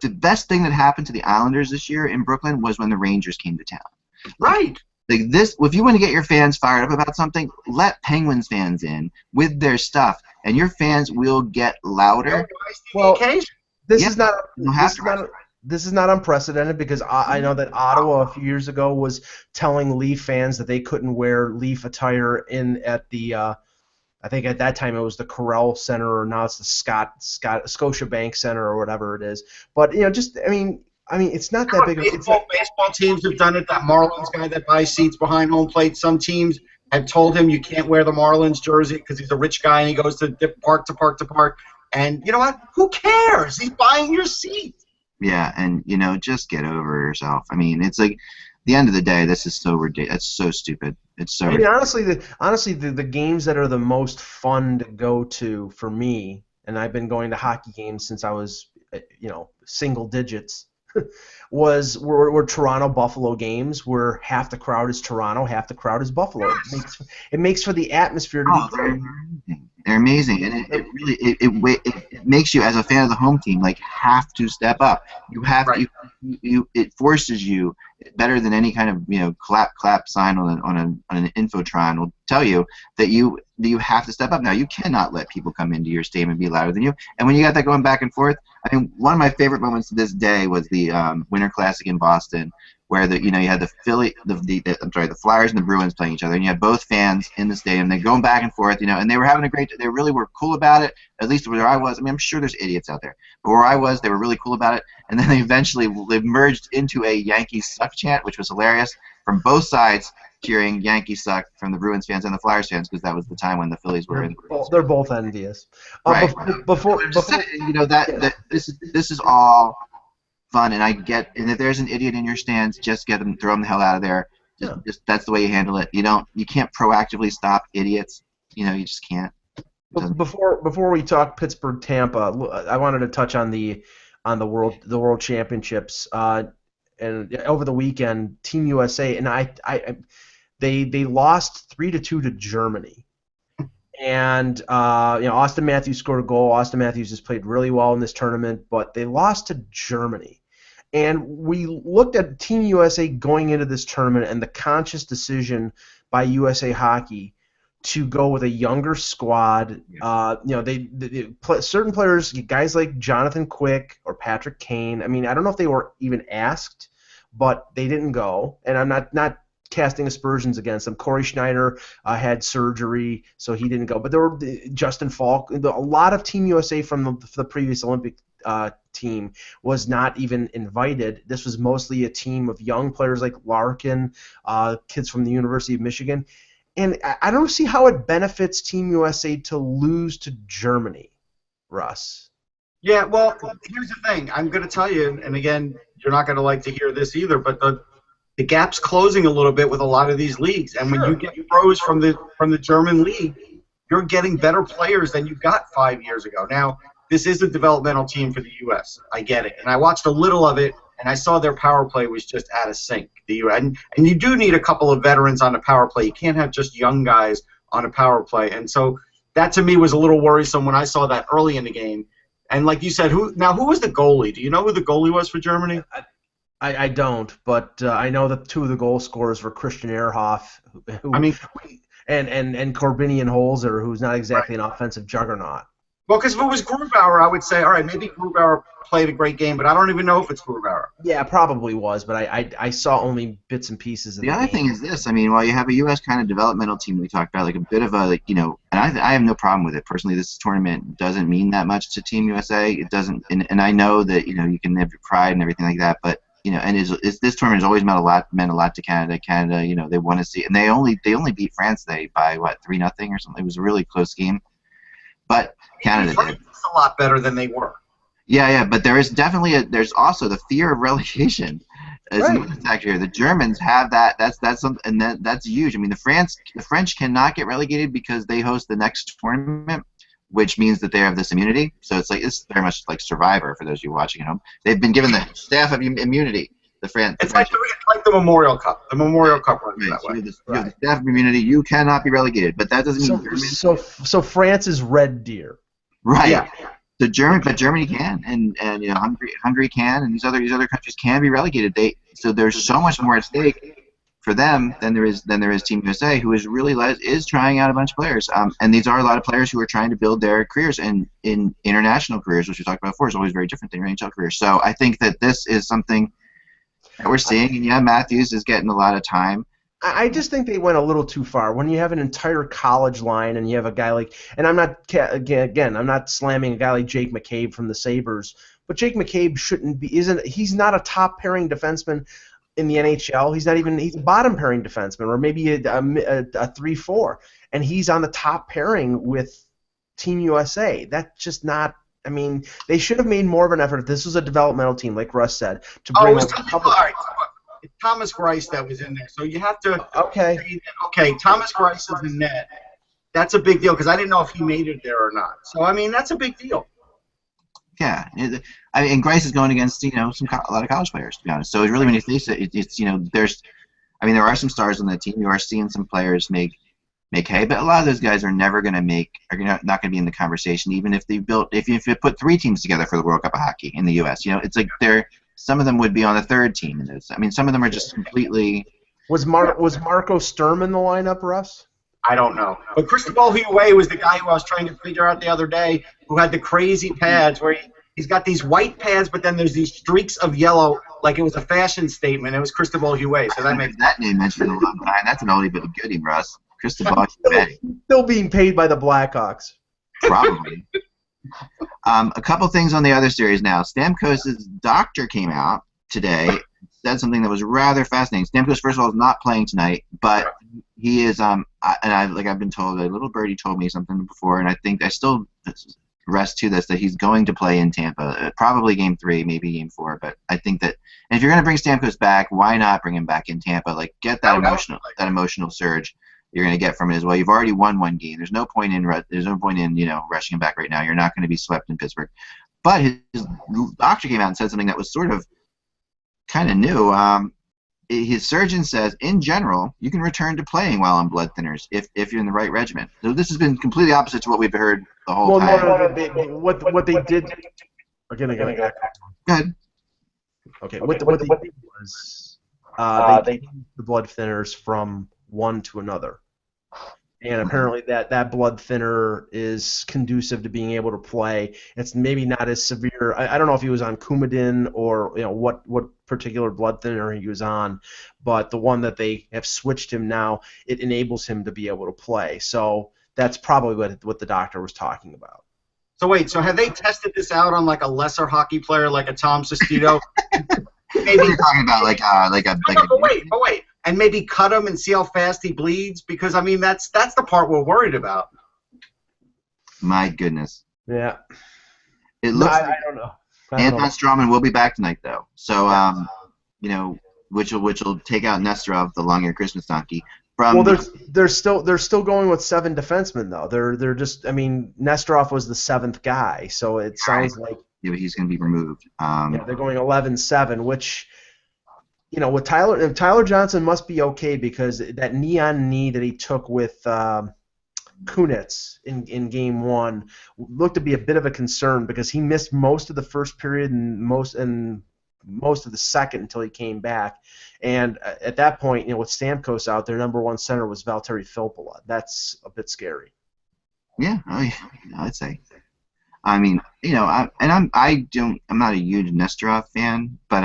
the best thing that happened to the Islanders this year in Brooklyn was when the Rangers came to town. Right. Like this, if you want to get your fans fired up about something, let Penguins fans in with their stuff, and your fans will get louder. Well, this is not unprecedented, because I know that Ottawa a few years ago was telling Leaf fans that they couldn't wear Leaf attire at the I think at that time it was the Corel Center, or now it's the Scotiabank Center or whatever it is. But I mean it's not that big. Baseball teams have done it. That Marlins guy that buys seats behind home plate. Some teams have told him you can't wear the Marlins jersey because he's a rich guy and he goes to park to park to park. And you know what? Who cares? He's buying your seat. Yeah, and just get over yourself. I mean, it's like, the end of the day, this is so ridiculous. It's so stupid. It's so. I mean, honestly, the games that are the most fun to go to for me, and I've been going to hockey games since I was, single digits, were Toronto Buffalo games where half the crowd is Toronto, half the crowd is Buffalo. It makes for the atmosphere to be great. They're amazing, and it makes you, as a fan of the home team, like, have to step up. You have to. It forces you, better than any kind of clap sign on an infotron will tell you, that you have to step up. Now, you cannot let people come into your stadium and be louder than you. And when you got that going back and forth, I mean, one of my favorite moments to this day was the Winter Classic in Boston, where you had the Flyers and the Bruins playing each other, and you had both fans in the stadium. They're going back and forth, and they were having a great. They really were cool about it. At least where I was. I mean, I'm sure there's idiots out there, but where I was, they were really cool about it. And then they merged into a Yankees suck chant, which was hilarious, from both sides, cheering Yankees suck from the Bruins fans and the Flyers fans, because that was the time when the Phillies were in. They're both envious. Right. Before this is all fun, and I get, and if there's an idiot in your stands, just throw them the hell out of there. Just that's the way you handle it. You can't proactively stop idiots. You just can't. Before we talk Pittsburgh Tampa, I wanted to touch on the World Championships, and over the weekend, Team USA and they lost 3-2 to Germany. And Austin Matthews scored a goal. Austin Matthews has played really well in this tournament, but they lost to Germany. And we looked at Team USA going into this tournament and the conscious decision by USA Hockey to go with a younger squad. Certain players, guys like Jonathan Quick or Patrick Kane. I mean, I don't know if they were even asked, but they didn't go. And I'm not casting aspersions against them. Corey Schneider had surgery, so he didn't go. But there were Justin Falk. A lot of Team USA from the previous Olympic team was not even invited. This was mostly a team of young players like Larkin, kids from the University of Michigan. And I don't see how it benefits Team USA to lose to Germany, Russ. Yeah, well, here's the thing. I'm going to tell you, and again, you're not going to like to hear this either, but the gap's closing a little bit with a lot of these leagues. And when you get pros from the German league, you're getting better players than you got 5 years ago. Now, this is a developmental team for the U.S. I get it. And I watched a little of it, and I saw their power play was just out of sync. And you do need a couple of veterans on the power play. You can't have just young guys on a power play. And so that to me was a little worrisome when I saw that early in the game. And like you said, who was the goalie? Do you know who the goalie was for Germany? I don't, but I know that two of the goal scorers were Christian Ehrhoff, and Corbinian Holzer, who's not exactly an offensive juggernaut. Well, because if it was Grubauer, I would say, all right, maybe Grubauer played a great game, but I don't even know if it's Grubauer. Yeah, probably was, but I saw only bits and pieces of the other game. thing is this. I mean, while you have a U.S. kind of developmental team we talked about, like a bit of a, and I have no problem with it. Personally, this tournament doesn't mean that much to Team USA. It doesn't, and I know that, you can have your pride and everything like that, but, and this tournament has always meant a lot to Canada. Canada, they want to see, and they only beat France today by, 3-0 or something. It was a really close game. But Canada did. A lot better than they were. Yeah, but there is definitely there's also the fear of relegation. Right. Here, the Germans have that. That's something, and that's huge. I mean, the French cannot get relegated because they host the next tournament, which means that they have this immunity. So it's very much like Survivor for those of you watching at home. They've been given the staff of immunity. It's like the Memorial Cup. The Memorial Cup runs that way. You have the staff of immunity. You cannot be relegated, but that doesn't mean so France is red deer. Right. Yeah. But Germany can, and Hungary can, and these other countries can be relegated. So there's so much more at stake for them than there is Team USA, who is really is trying out a bunch of players. And these are a lot of players who are trying to build their careers, and in international careers, which we talked about before, is always very different than your NHL career. So I think that this is something that we're seeing, and yeah, Matthews is getting a lot of time. I just think they went a little too far. When you have an entire college line and you have a guy like, and I'm not slamming a guy like Jake McCabe from the Sabres, but Jake McCabe he's not a top pairing defenseman in the NHL. He's a bottom pairing defenseman, or maybe a 3-4, and he's on the top pairing with Team USA. That's just not. I mean, they should have made more of an effort. If this was a developmental team, like Russ said, to bring up a couple. All right. It's Thomas Greiss that was in there, so you have to. Okay. Thomas Greiss is in net. That's a big deal because I didn't know if he made it there or not. So I mean, that's a big deal. Yeah, and Greiss is going against a lot of college players, to be honest. So it's really, when you face it, it's there are some stars on that team. You are seeing some players make hay, but a lot of those guys are never going to not going to be in the conversation, even if you put 3 teams together for the World Cup of Hockey in the U.S. It's like some of them would be on the 3rd team in this. I mean, some of them are just completely. Was Marco Sturm in the lineup, Russ? I don't know. But Cristobal Huet was the guy who I was trying to figure out the other day, who had the crazy pads where he's got these white pads, but then there's these streaks of yellow, like it was a fashion statement. It was Cristobal Huet, so that makes that name mentioned in a long time. That's an oldie but a goodie, Russ. Cristobal Huet. Still being paid by the Blackhawks. Probably. A couple things on the other series now. Stamkos' doctor came out today, said something that was rather fascinating. Stamkos, first of all, is not playing tonight, but he is. I've been told, a little birdie told me something before, and I think I still rest to this, that he's going to play in Tampa, probably Game 3, maybe Game 4. But I think that, and if you're going to bring Stamkos back, why not bring him back in Tampa? Like, get that emotional surge you're going to get from it as well. You've already won 1 game. There's no point in rushing him back right now. You're not going to be swept in Pittsburgh. But his doctor came out and said something that was sort of kind of new. His surgeon says, in general, you can return to playing while on blood thinners if you're in the right regimen. So this has been completely opposite to what we've heard the whole time. What they did. Again. Go ahead. Okay. What they did was they changed the blood thinners from one to another. And apparently that blood thinner is conducive to being able to play. It's maybe not as severe. I don't know if he was on Coumadin or what particular blood thinner he was on, but the one that they have switched him now, it enables him to be able to play. So that's probably what the doctor was talking about. So wait, have they tested this out on like a lesser hockey player like a Tom Sestito? Maybe you're talking about but wait. And maybe cut him and see how fast he bleeds, because I mean that's the part we're worried about. My goodness. Yeah. It looks. I don't know. Anton Strawman will be back tonight though, so which will take out Nesterov, the long-eared Christmas donkey. They're still going with 7 defensemen though. They're just, Nesterov was the 7th guy, so it sounds like. Yeah, but he's going to be removed. They're going 11-7, which. With Tyler Johnson must be okay, because that knee-on-knee that he took with Kunitz in game one looked to be a bit of a concern because he missed most of the first period and most of the second until he came back. And at that point, with Stamkos out, their number one center was Valtteri Filppula. That's a bit scary. Yeah, I'd say. I mean, I'm not a huge Nesterov fan, but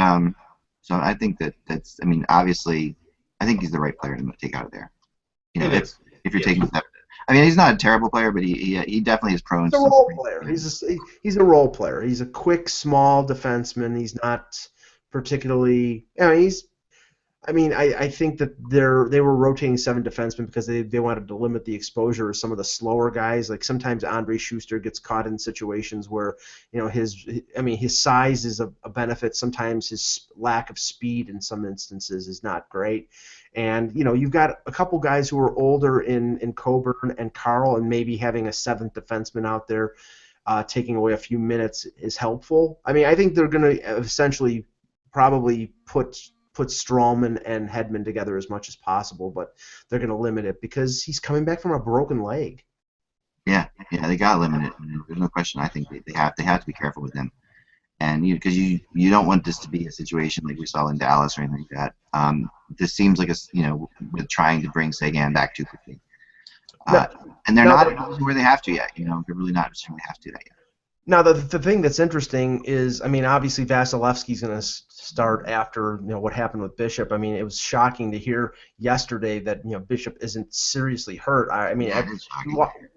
so I think that's. I mean, obviously, I think he's the right player to take out of there. If you're taking that. I mean, he's not a terrible player, but he definitely is prone. He's a role player. He's a role player. He's a quick, small defenseman. He's not particularly. I think that they were rotating 7 defensemen because they wanted to limit the exposure of some of the slower guys. Like sometimes Andre Schuster gets caught in situations where his size is a benefit. Sometimes his lack of speed in some instances is not great. And you've got a couple guys who are older in Coburn and Carl, and maybe having a 7th defenseman out there taking away a few minutes is helpful. I mean, I think they're going to essentially probably put Stralman and Hedman together as much as possible, but they're going to limit it because he's coming back from a broken leg. Yeah, they got to limit it. There's no question. I think they have to be careful with him, and because you don't want this to be a situation like we saw in Dallas or anything like that. This seems like with trying to bring Sagan back too quickly, and they're not where they have to yet. They're really not where they have to do that yet. Now, the thing that's interesting is, obviously Vasilevsky's going to start after what happened with Bishop. I mean, it was shocking to hear yesterday that Bishop isn't seriously hurt.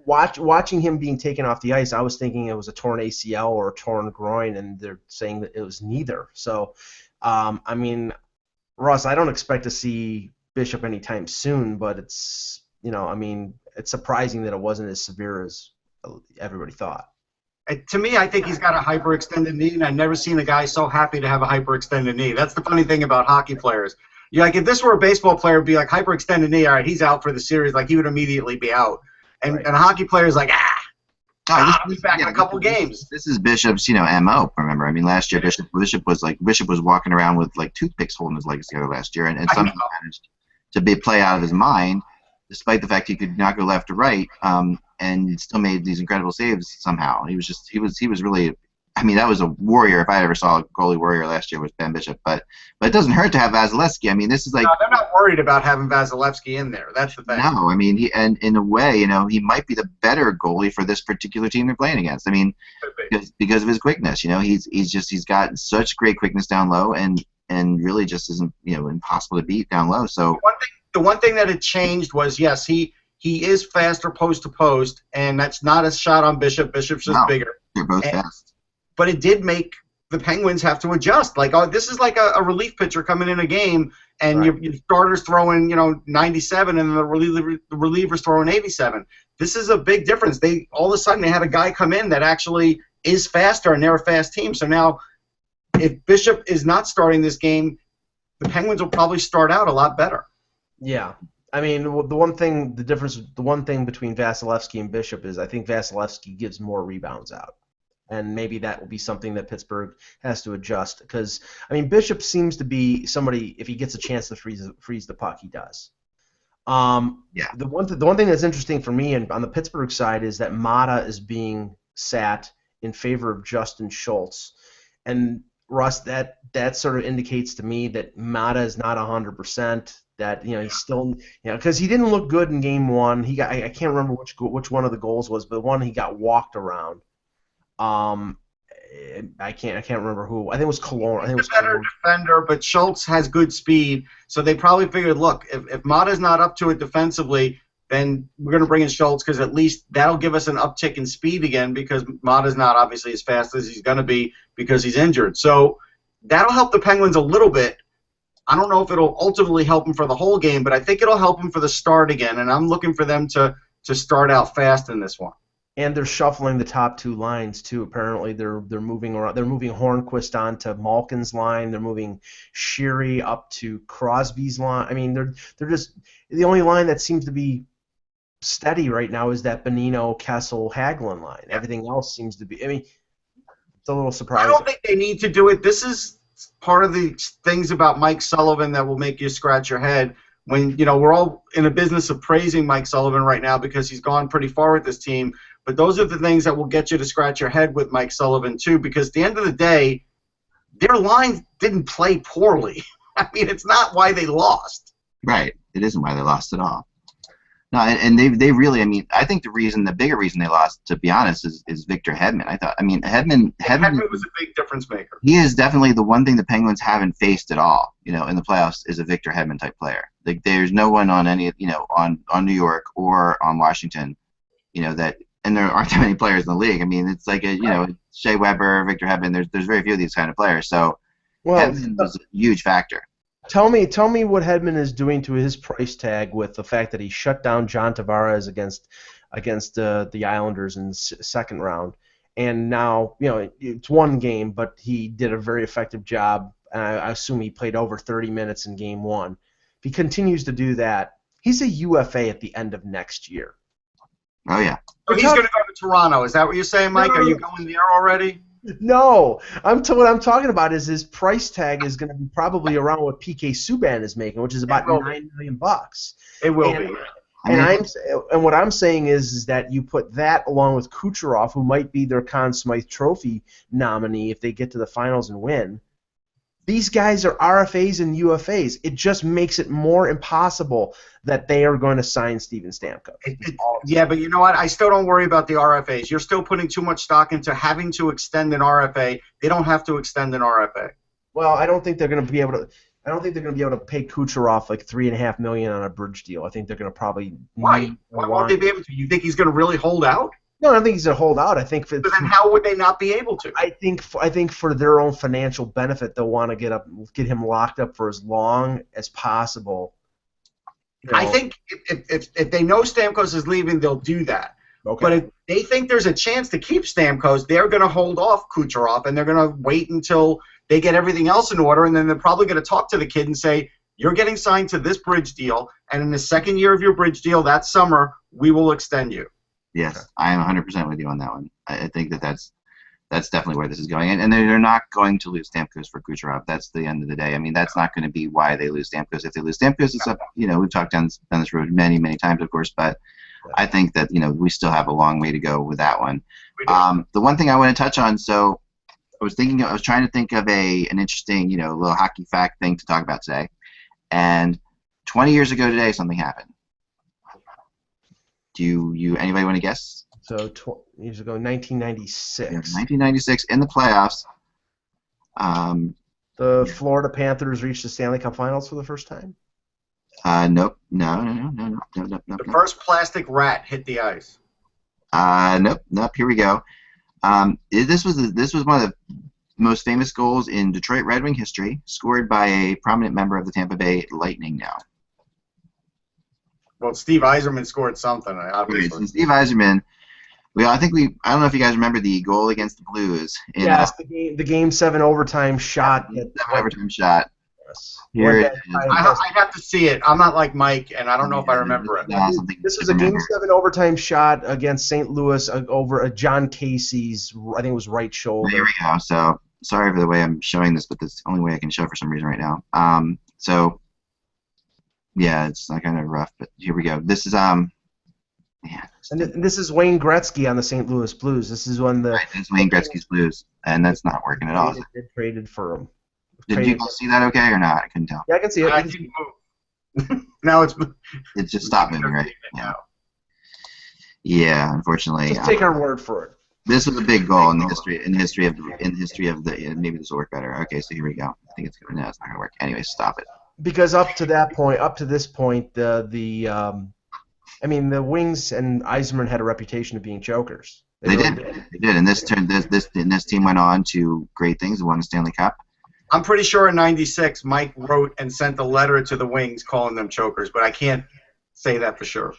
Watching him being taken off the ice, I was thinking it was a torn ACL or a torn groin, and they're saying that it was neither. So, Russ, I don't expect to see Bishop anytime soon, but it's it's surprising that it wasn't as severe as everybody thought. To me, I think he's got a hyperextended knee, and I've never seen a guy so happy to have a hyperextended knee. That's the funny thing about hockey players. If this were a baseball player, it'd be like hyperextended knee, all right, he's out for the series. Like, he would immediately be out. And a hockey player's like, I'll be back in a couple games. This is Bishop's, MO. Remember, Last year Bishop was walking around with like toothpicks holding his legs together last year, and somehow managed to play out of his mind, despite the fact he could not go left or right. And still made these incredible saves somehow. He was really, that was a warrior. If I ever saw a goalie warrior last year, was Ben Bishop. But it doesn't hurt to have Vasilevsky. This is like, no, they're not worried about having Vasilevsky in there. That's the thing. No, and in a way, he might be the better goalie for this particular team they're playing against. Because of his quickness. He's got such great quickness down low, and really just isn't impossible to beat down low. So the one thing that had changed was, yes, he is faster post to post, and that's not a shot on Bishop. Bishop's just bigger. They're both fast. But it did make the Penguins have to adjust. Like, this is like a relief pitcher coming in a game, and your starter's throwing 97, and the reliever's throwing 87. This is a big difference. All of a sudden they had a guy come in that actually is faster, and they're a fast team. So now, if Bishop is not starting this game, the Penguins will probably start out a lot better. Yeah. The one thing between Vasilevsky and Bishop is I think Vasilevsky gives more rebounds out. And maybe that will be something that Pittsburgh has to adjust. Because, Bishop seems to be somebody, if he gets a chance to freeze the puck, he does. The one thing that's interesting for me on the Pittsburgh side is that Mata is being sat in favor of Justin Schultz. And, Russ, that sort of indicates to me that Mata is not 100%. That he's still because he didn't look good in game one. He got I can't remember which one of the goals was, but one he got walked around. I can't remember who. I think it was Cologne. He's a better defender, but Schultz has good speed, so they probably figured, look, if Mata's not up to it defensively, then we're going to bring in Schultz because at least that'll give us an uptick in speed again because Mata's not obviously as fast as he's going to be because he's injured. So that'll help the Penguins a little bit. I don't know if it'll ultimately help them for the whole game, but I think it'll help them for the start again, and I'm looking for them to start out fast in this one. And they're shuffling the top two lines too. Apparently, they're moving around. They're moving Hornquist onto Malkin's line. They're moving Sheary up to Crosby's line. They're just the only line that seems to be steady right now is that Bonino, Kessel, Hagelin line. Everything else seems to be. It's a little surprising. I don't think they need to do it. This is part of the things about Mike Sullivan that will make you scratch your head. when, we're all in the business of praising Mike Sullivan right now because he's gone pretty far with this team, but those are the things that will get you to scratch your head with Mike Sullivan too, because at the end of the day, their line didn't play poorly. I mean, it's not why they lost. Right. It isn't why they lost at all. No, and they really, I mean, I think the bigger reason they lost, to be honest, is Victor Hedman. Hedman was a big difference maker. He is definitely the one thing the Penguins haven't faced at all, in the playoffs, is a Victor Hedman type player. Like, there's no one on on New York or on Washington, that, and there aren't that many players in the league. I mean, it's like Shea Weber, Victor Hedman. There's very few of these kind of players. So Hedman was a huge factor. Tell me what Hedman is doing to his price tag with the fact that he shut down John Tavares against the Islanders in the second round, and now it's one game, but he did a very effective job. And I assume he played over 30 minutes in Game 1. If he continues to do that, he's a UFA at the end of next year. Oh yeah. So he's going to go to Toronto. Is that what you're saying, Mike? No. Are you going there already? No, what I'm talking about is his price tag is going to be probably around what PK Subban is making, which is about $9 million. It will be. And what I'm saying is that you put that along with Kucherov, who might be their Conn Smythe Trophy nominee if they get to the finals and win. These guys are RFAs and UFAs. It just makes it more impossible that they are going to sign Steven Stamkos. Yeah, but you know what? I still don't worry about the RFAs. You're still putting too much stock into having to extend an RFA. They don't have to extend an RFA. Well, I don't think they're going to be able to. I don't think they're going to be able to pay Kucherov like $3.5 million on a bridge deal. I think they're going to probably. Why? Why won't they be able to? You think he's going to really hold out? No, I don't think he's going to hold out. I think. But then how would they not be able to? I think for their own financial benefit, they'll want to get him locked up for as long as possible. I think if they know Stamkos is leaving, they'll do that. Okay. But if they think there's a chance to keep Stamkos, they're going to hold off Kucherov, and they're going to wait until they get everything else in order, and then they're probably going to talk to the kid and say, you're getting signed to this bridge deal, and in the second year of your bridge deal that summer, we will extend you. Yes, I am 100% with you on that one. I think that's definitely where this is going. And they're not going to lose Stamkos for Kucherov. That's the end of the day. I mean, that's not going to be why they lose Stamkos. If they lose Stamkos, it's up. We've talked down this road many, many times, of course, but I think that, we still have a long way to go with that one. The one thing I want to touch on, so I was trying to think of an interesting, little hockey fact thing to talk about today. And 20 years ago today, something happened. Do anybody want to guess? So 20 years ago, 1996. Yeah, 1996 in the playoffs. The Florida Panthers reached the Stanley Cup Finals for the first time. Nope. No. The first plastic rat hit the ice. Nope. Here we go. This was one of the most famous goals in Detroit Red Wing history, scored by a prominent member of the Tampa Bay Lightning now. Well, Steve Yzerman scored something, obviously. Right, Steve Yzerman. I don't know if you guys remember the goal against the Blues. Yes, the Game 7 overtime shot. Overtime shot. Yes. Here it is. I have to see it. I'm not like Mike, and I don't know if I remember it. This is a Game 7 overtime shot against St. Louis over John Casey's, I think it was right shoulder. There we go. So, sorry for the way I'm showing this, but that's the only way I can show it for some reason right now. Yeah, it's kind of rough, but here we go. This is And this is Wayne Gretzky on the St. Louis Blues. This is when Right, it's Wayne Gretzky's Blues, and that's not working at all. They traded for him. Did you guys see that okay or not? I couldn't tell. Yeah, I can see it. I didn't move. Now it's just stopped moving, right? Yeah, unfortunately. Just take our word for it. This was a big goal in the history of the maybe this will work better. Okay, so here we go. I think it's not gonna work. Anyway, stop it. Because up to this point, the Wings and Yzerman had a reputation of being chokers. They did, and this team went on to great things and won the Stanley Cup. I'm pretty sure in '96, Mike wrote and sent a letter to the Wings calling them chokers, but I can't say that for sure.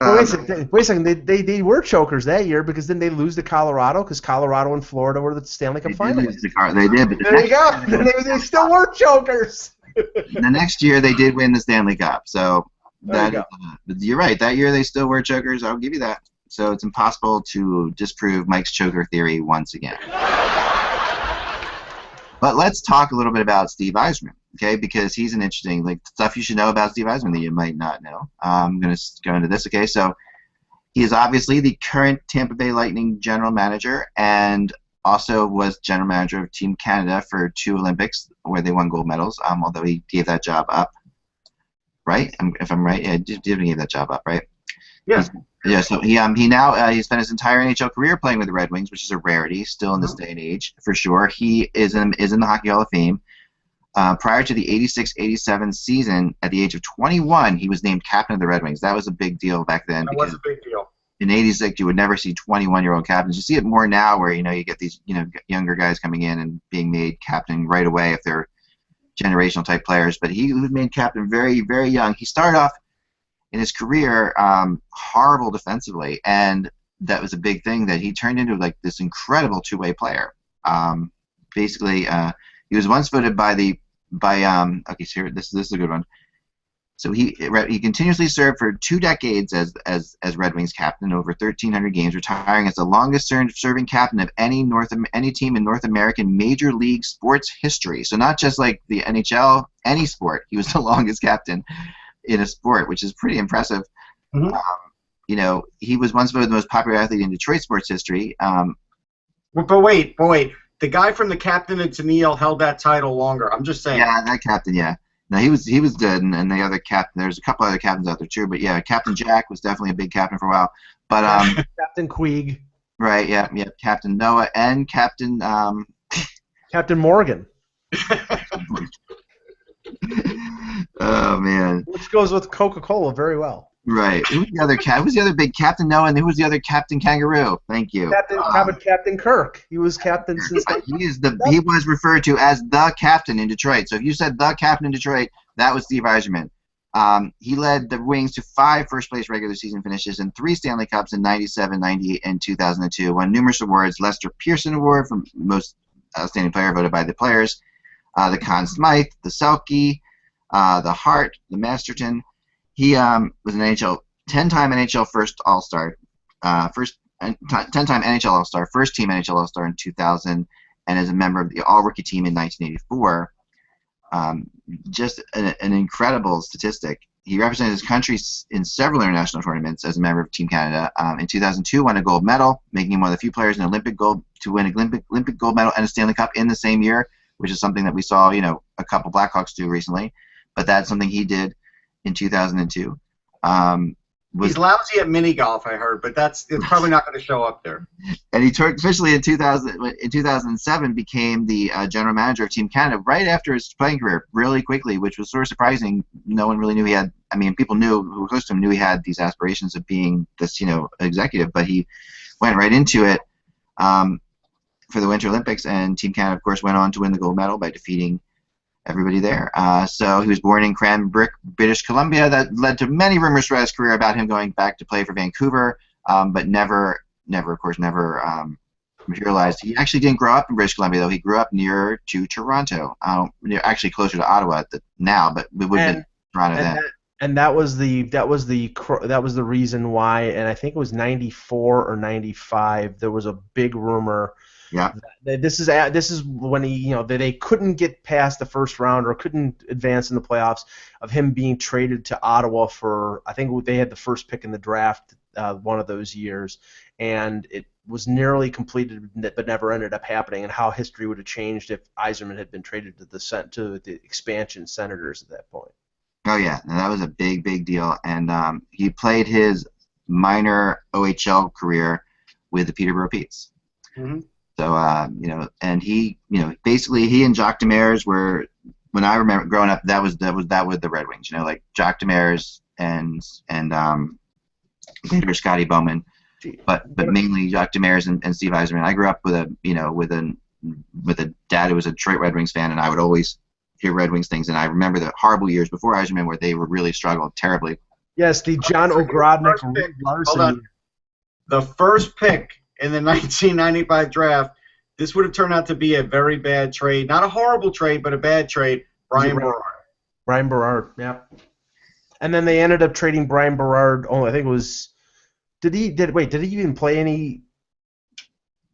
Well, wait a second. They were chokers that year because then they lose to Colorado because Colorado and Florida were the Stanley Cup Finals. They did, but there you go. They still were chokers. The next year they did win the Stanley Cup, so you're right. That year they still were chokers. I'll give you that. So it's impossible to disprove Mike's choker theory once again. But let's talk a little bit about Steve Yzerman. okay, because he's an interesting, like, stuff you should know about Steve Yzerman that you might not know. I'm going to go into this, okay? So he is obviously the current Tampa Bay Lightning general manager and also was general manager of Team Canada for 2 Olympics where they won gold medals, although he gave that job up, right? If I'm right, yeah, he did give that job up, right? Yeah. Yeah, so he spent his entire NHL career playing with the Red Wings, which is a rarity still in this day and age, for sure. He is in the Hockey Hall of Fame. Prior to the 86-87 season, at the age of 21, he was named captain of the Red Wings. That was a big deal back then. That was a big deal. In '86, you would never see 21-year-old captains. You see it more now, where you get these younger guys coming in and being made captain right away if they're generational type players. But he was made captain very, very young. He started off in his career horrible defensively, and that was a big thing that he turned into like this incredible two-way player. Basically, he was once voted okay, so here, this is a good one. So he continuously served for 2 decades as Red Wings captain, over 1,300 games, retiring as the longest serving captain of any team in North American Major League sports history. So not just like the NHL, any sport. He was the longest captain in a sport, which is pretty impressive. Mm-hmm. He was once voted the most popular athlete in Detroit sports history. But wait. The guy from the Captain and Tennille held that title longer. I'm just saying. Yeah, that captain, yeah. No, he was good, and the other captain, there's a couple other captains out there too, but yeah, Captain Jack was definitely a big captain for a while. But Captain Queeg. Right, yeah, Captain Noah and Captain Captain Morgan. Oh man. Which goes with Coca-Cola very well. Right. Who was the other Who was the other big Captain Noah, and who was the other Captain Kangaroo? Thank you. Captain Kirk. He was captain since. He was referred to as the captain in Detroit. So if you said the captain in Detroit, that was Steve Yzerman. He led the Wings to 5 first-place regular season finishes and 3 Stanley Cups in '97, '98, and 2002. Won numerous awards: Lester Pearson Award for most outstanding player voted by the players, the Conn Smythe, the Selke, the Hart, the Masterton. He was an 10-time NHL first All-Star, 10-time NHL All-Star, first team NHL All-Star in 2000, and is a member of the All-Rookie team in 1984. Just an incredible statistic. He represented his country in several international tournaments as a member of Team Canada. In 2002, won a gold medal, making him one of the few players in Olympic gold to win an Olympic gold medal and a Stanley Cup in the same year, which is something that we saw, a couple Blackhawks do recently. But that's something he did in 2002. He's lousy at mini golf, I heard, but it's probably not going to show up there. And he officially in 2007 became the general manager of Team Canada right after his playing career, really quickly, which was sort of surprising. No one really knew he had. I mean, people who were close to him knew he had these aspirations of being this, executive, but he went right into it for the Winter Olympics, and Team Canada, of course, went on to win the gold medal by defeating everybody there. So he was born in Cranbrook, British Columbia. That led to many rumors throughout his career about him going back to play for Vancouver, but never materialized. He actually didn't grow up in British Columbia, though. He grew up near to Toronto, actually closer to Ottawa now, but we would have been Toronto then. And that was the reason why, and I think it was 94 or 95. There was a big rumor. Yeah. This is when they couldn't get past the first round or couldn't advance in the playoffs, of him being traded to Ottawa for, I think they had the first pick in the draft one of those years, and it was nearly completed but never ended up happening, and how history would have changed if Yzerman had been traded to the expansion Senators at that point. Oh yeah, and that was a big deal, and he played his minor OHL career with the Peterborough Petes. Mm-hmm. So, and he, basically he and Jacques Demers were, when I remember growing up, that was the Red Wings, like Jacques Demers and later Scotty Bowman, but mainly Jacques Demers and Steve Yzerman. I grew up with a dad who was a Detroit Red Wings fan, and I would always hear Red Wings things, and I remember the horrible years before Yzerman where they were really struggled terribly. Yes, the John Ogrodnik, Larson. The first pick in the 1995 draft, this would have turned out to be a very bad trade. Not a horrible trade, but a bad trade. Brian Berard. Brian Berard, yeah. And then they ended up trading Brian Berard. Oh, I think it was. Did he even play any?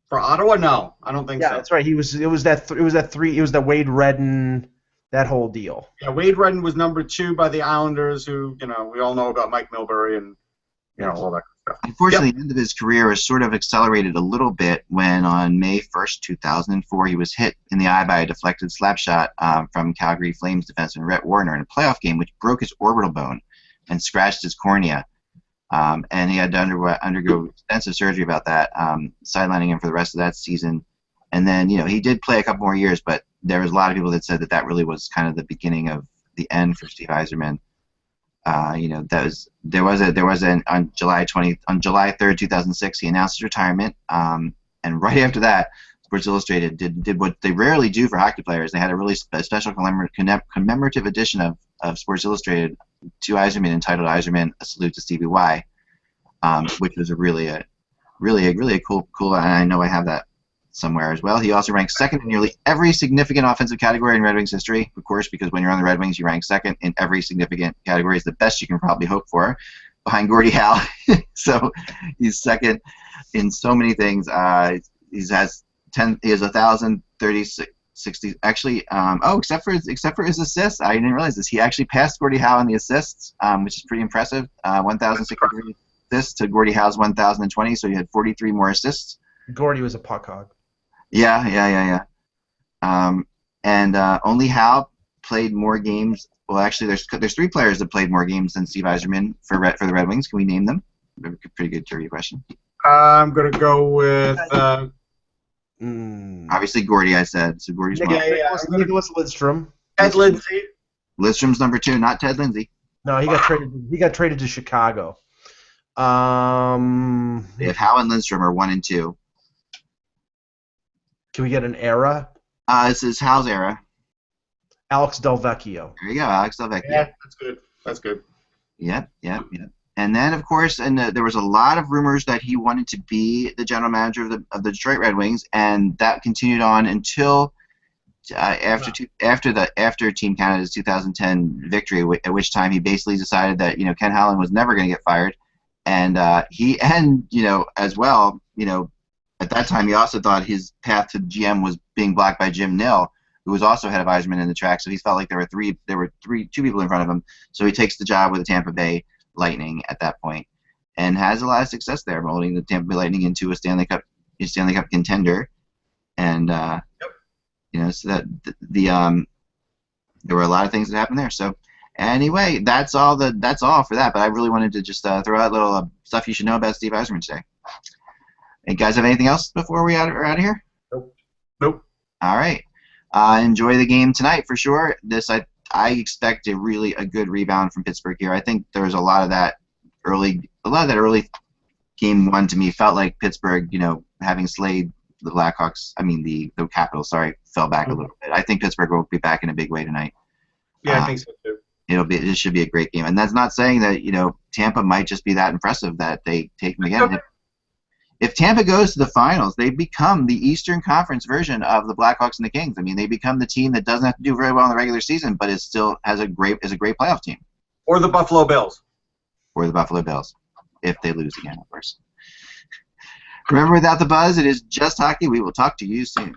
For Ottawa? No, I don't think so. Yeah, that's right. It was that Wade Redden, that whole deal. Yeah, Wade Redden was number 2 by the Islanders, who, we all know about Mike Milbury and, all that stuff. Unfortunately, the end of his career was sort of accelerated a little bit when on May 1st, 2004, he was hit in the eye by a deflected slap shot from Calgary Flames defenseman Rhett Warner in a playoff game, which broke his orbital bone and scratched his cornea. And he had to undergo extensive surgery about that, sidelining him for the rest of that season. And then, he did play a couple more years, but there was a lot of people that said that really was kind of the beginning of the end for Steve Yzerman. There was on July 3rd, 2006, he announced his retirement, and right after that, Sports Illustrated did what they rarely do for hockey players. They had a really special commemorative edition of Sports Illustrated to Yzerman entitled "Yzerman: A Salute to Stevie Y," which was a really cool. And I know I have that somewhere as well. He also ranked second in nearly every significant offensive category in Red Wings history, of course, because when you're on the Red Wings, you rank second in every significant category. Is the best you can probably hope for, behind Gordie Howe. So he's second in so many things. He has 1,036. 60 actually. Except for his assists, I didn't realize this. He actually passed Gordie Howe in the assists, which is pretty impressive. 1,063 assists to Gordie Howe's 1,020. So he had 43 more assists. Gordie was a puck hog. Yeah. And only Howe played more games. Well, actually, there's 3 players that played more games than Steve Yzerman for the Red Wings. Can we name them? Pretty good trivia question. I'm gonna go with. Obviously, Gordie, I said. So Gordie's one. Nicholas Lidstrom. Ted Lindsay. Lidstrom's number 2, not Ted Lindsay. No, he got traded to Chicago. They have Howe and Lidstrom are 1 and 2. Can we get an era? This is Howe's era. Alex Delvecchio. There you go, Alex Delvecchio. Yeah, that's good. Yep. And then, of course, there was a lot of rumors that he wanted to be the general manager of the Detroit Red Wings, and that continued on until after Team Canada's 2010 victory, at which time he basically decided that Ken Howland was never going to get fired, and as well, at that time he also thought his path to GM was being blocked by Jim Nill, who was also head of Yzerman in the track. So he felt like there were two people in front of him. So he takes the job with the Tampa Bay Lightning at that point, and has a lot of success there, molding the Tampa Bay Lightning into a Stanley Cup contender. And so that there were a lot of things that happened there. So anyway, that's all for that. But I really wanted to just throw out a little stuff you should know about Steve Yzerman today. Hey, guys, have anything else before we are out of here? Nope. All right. Enjoy the game tonight for sure. I expect a good rebound from Pittsburgh here. I think there was a lot of that early game 1 to me felt like Pittsburgh, having slayed the Blackhawks. I mean the Capitals. Sorry, fell back a little bit. I think Pittsburgh will be back in a big way tonight. Yeah, I think so too. It should be a great game, and that's not saying that Tampa might just be that impressive that they take them again. If Tampa goes to the finals, they become the Eastern Conference version of the Blackhawks and the Kings. I mean, they become the team that doesn't have to do very well in the regular season, but is a great playoff team. Or the Buffalo Bills. If they lose again, of course. Remember, without the buzz, it is just hockey. We will talk to you soon.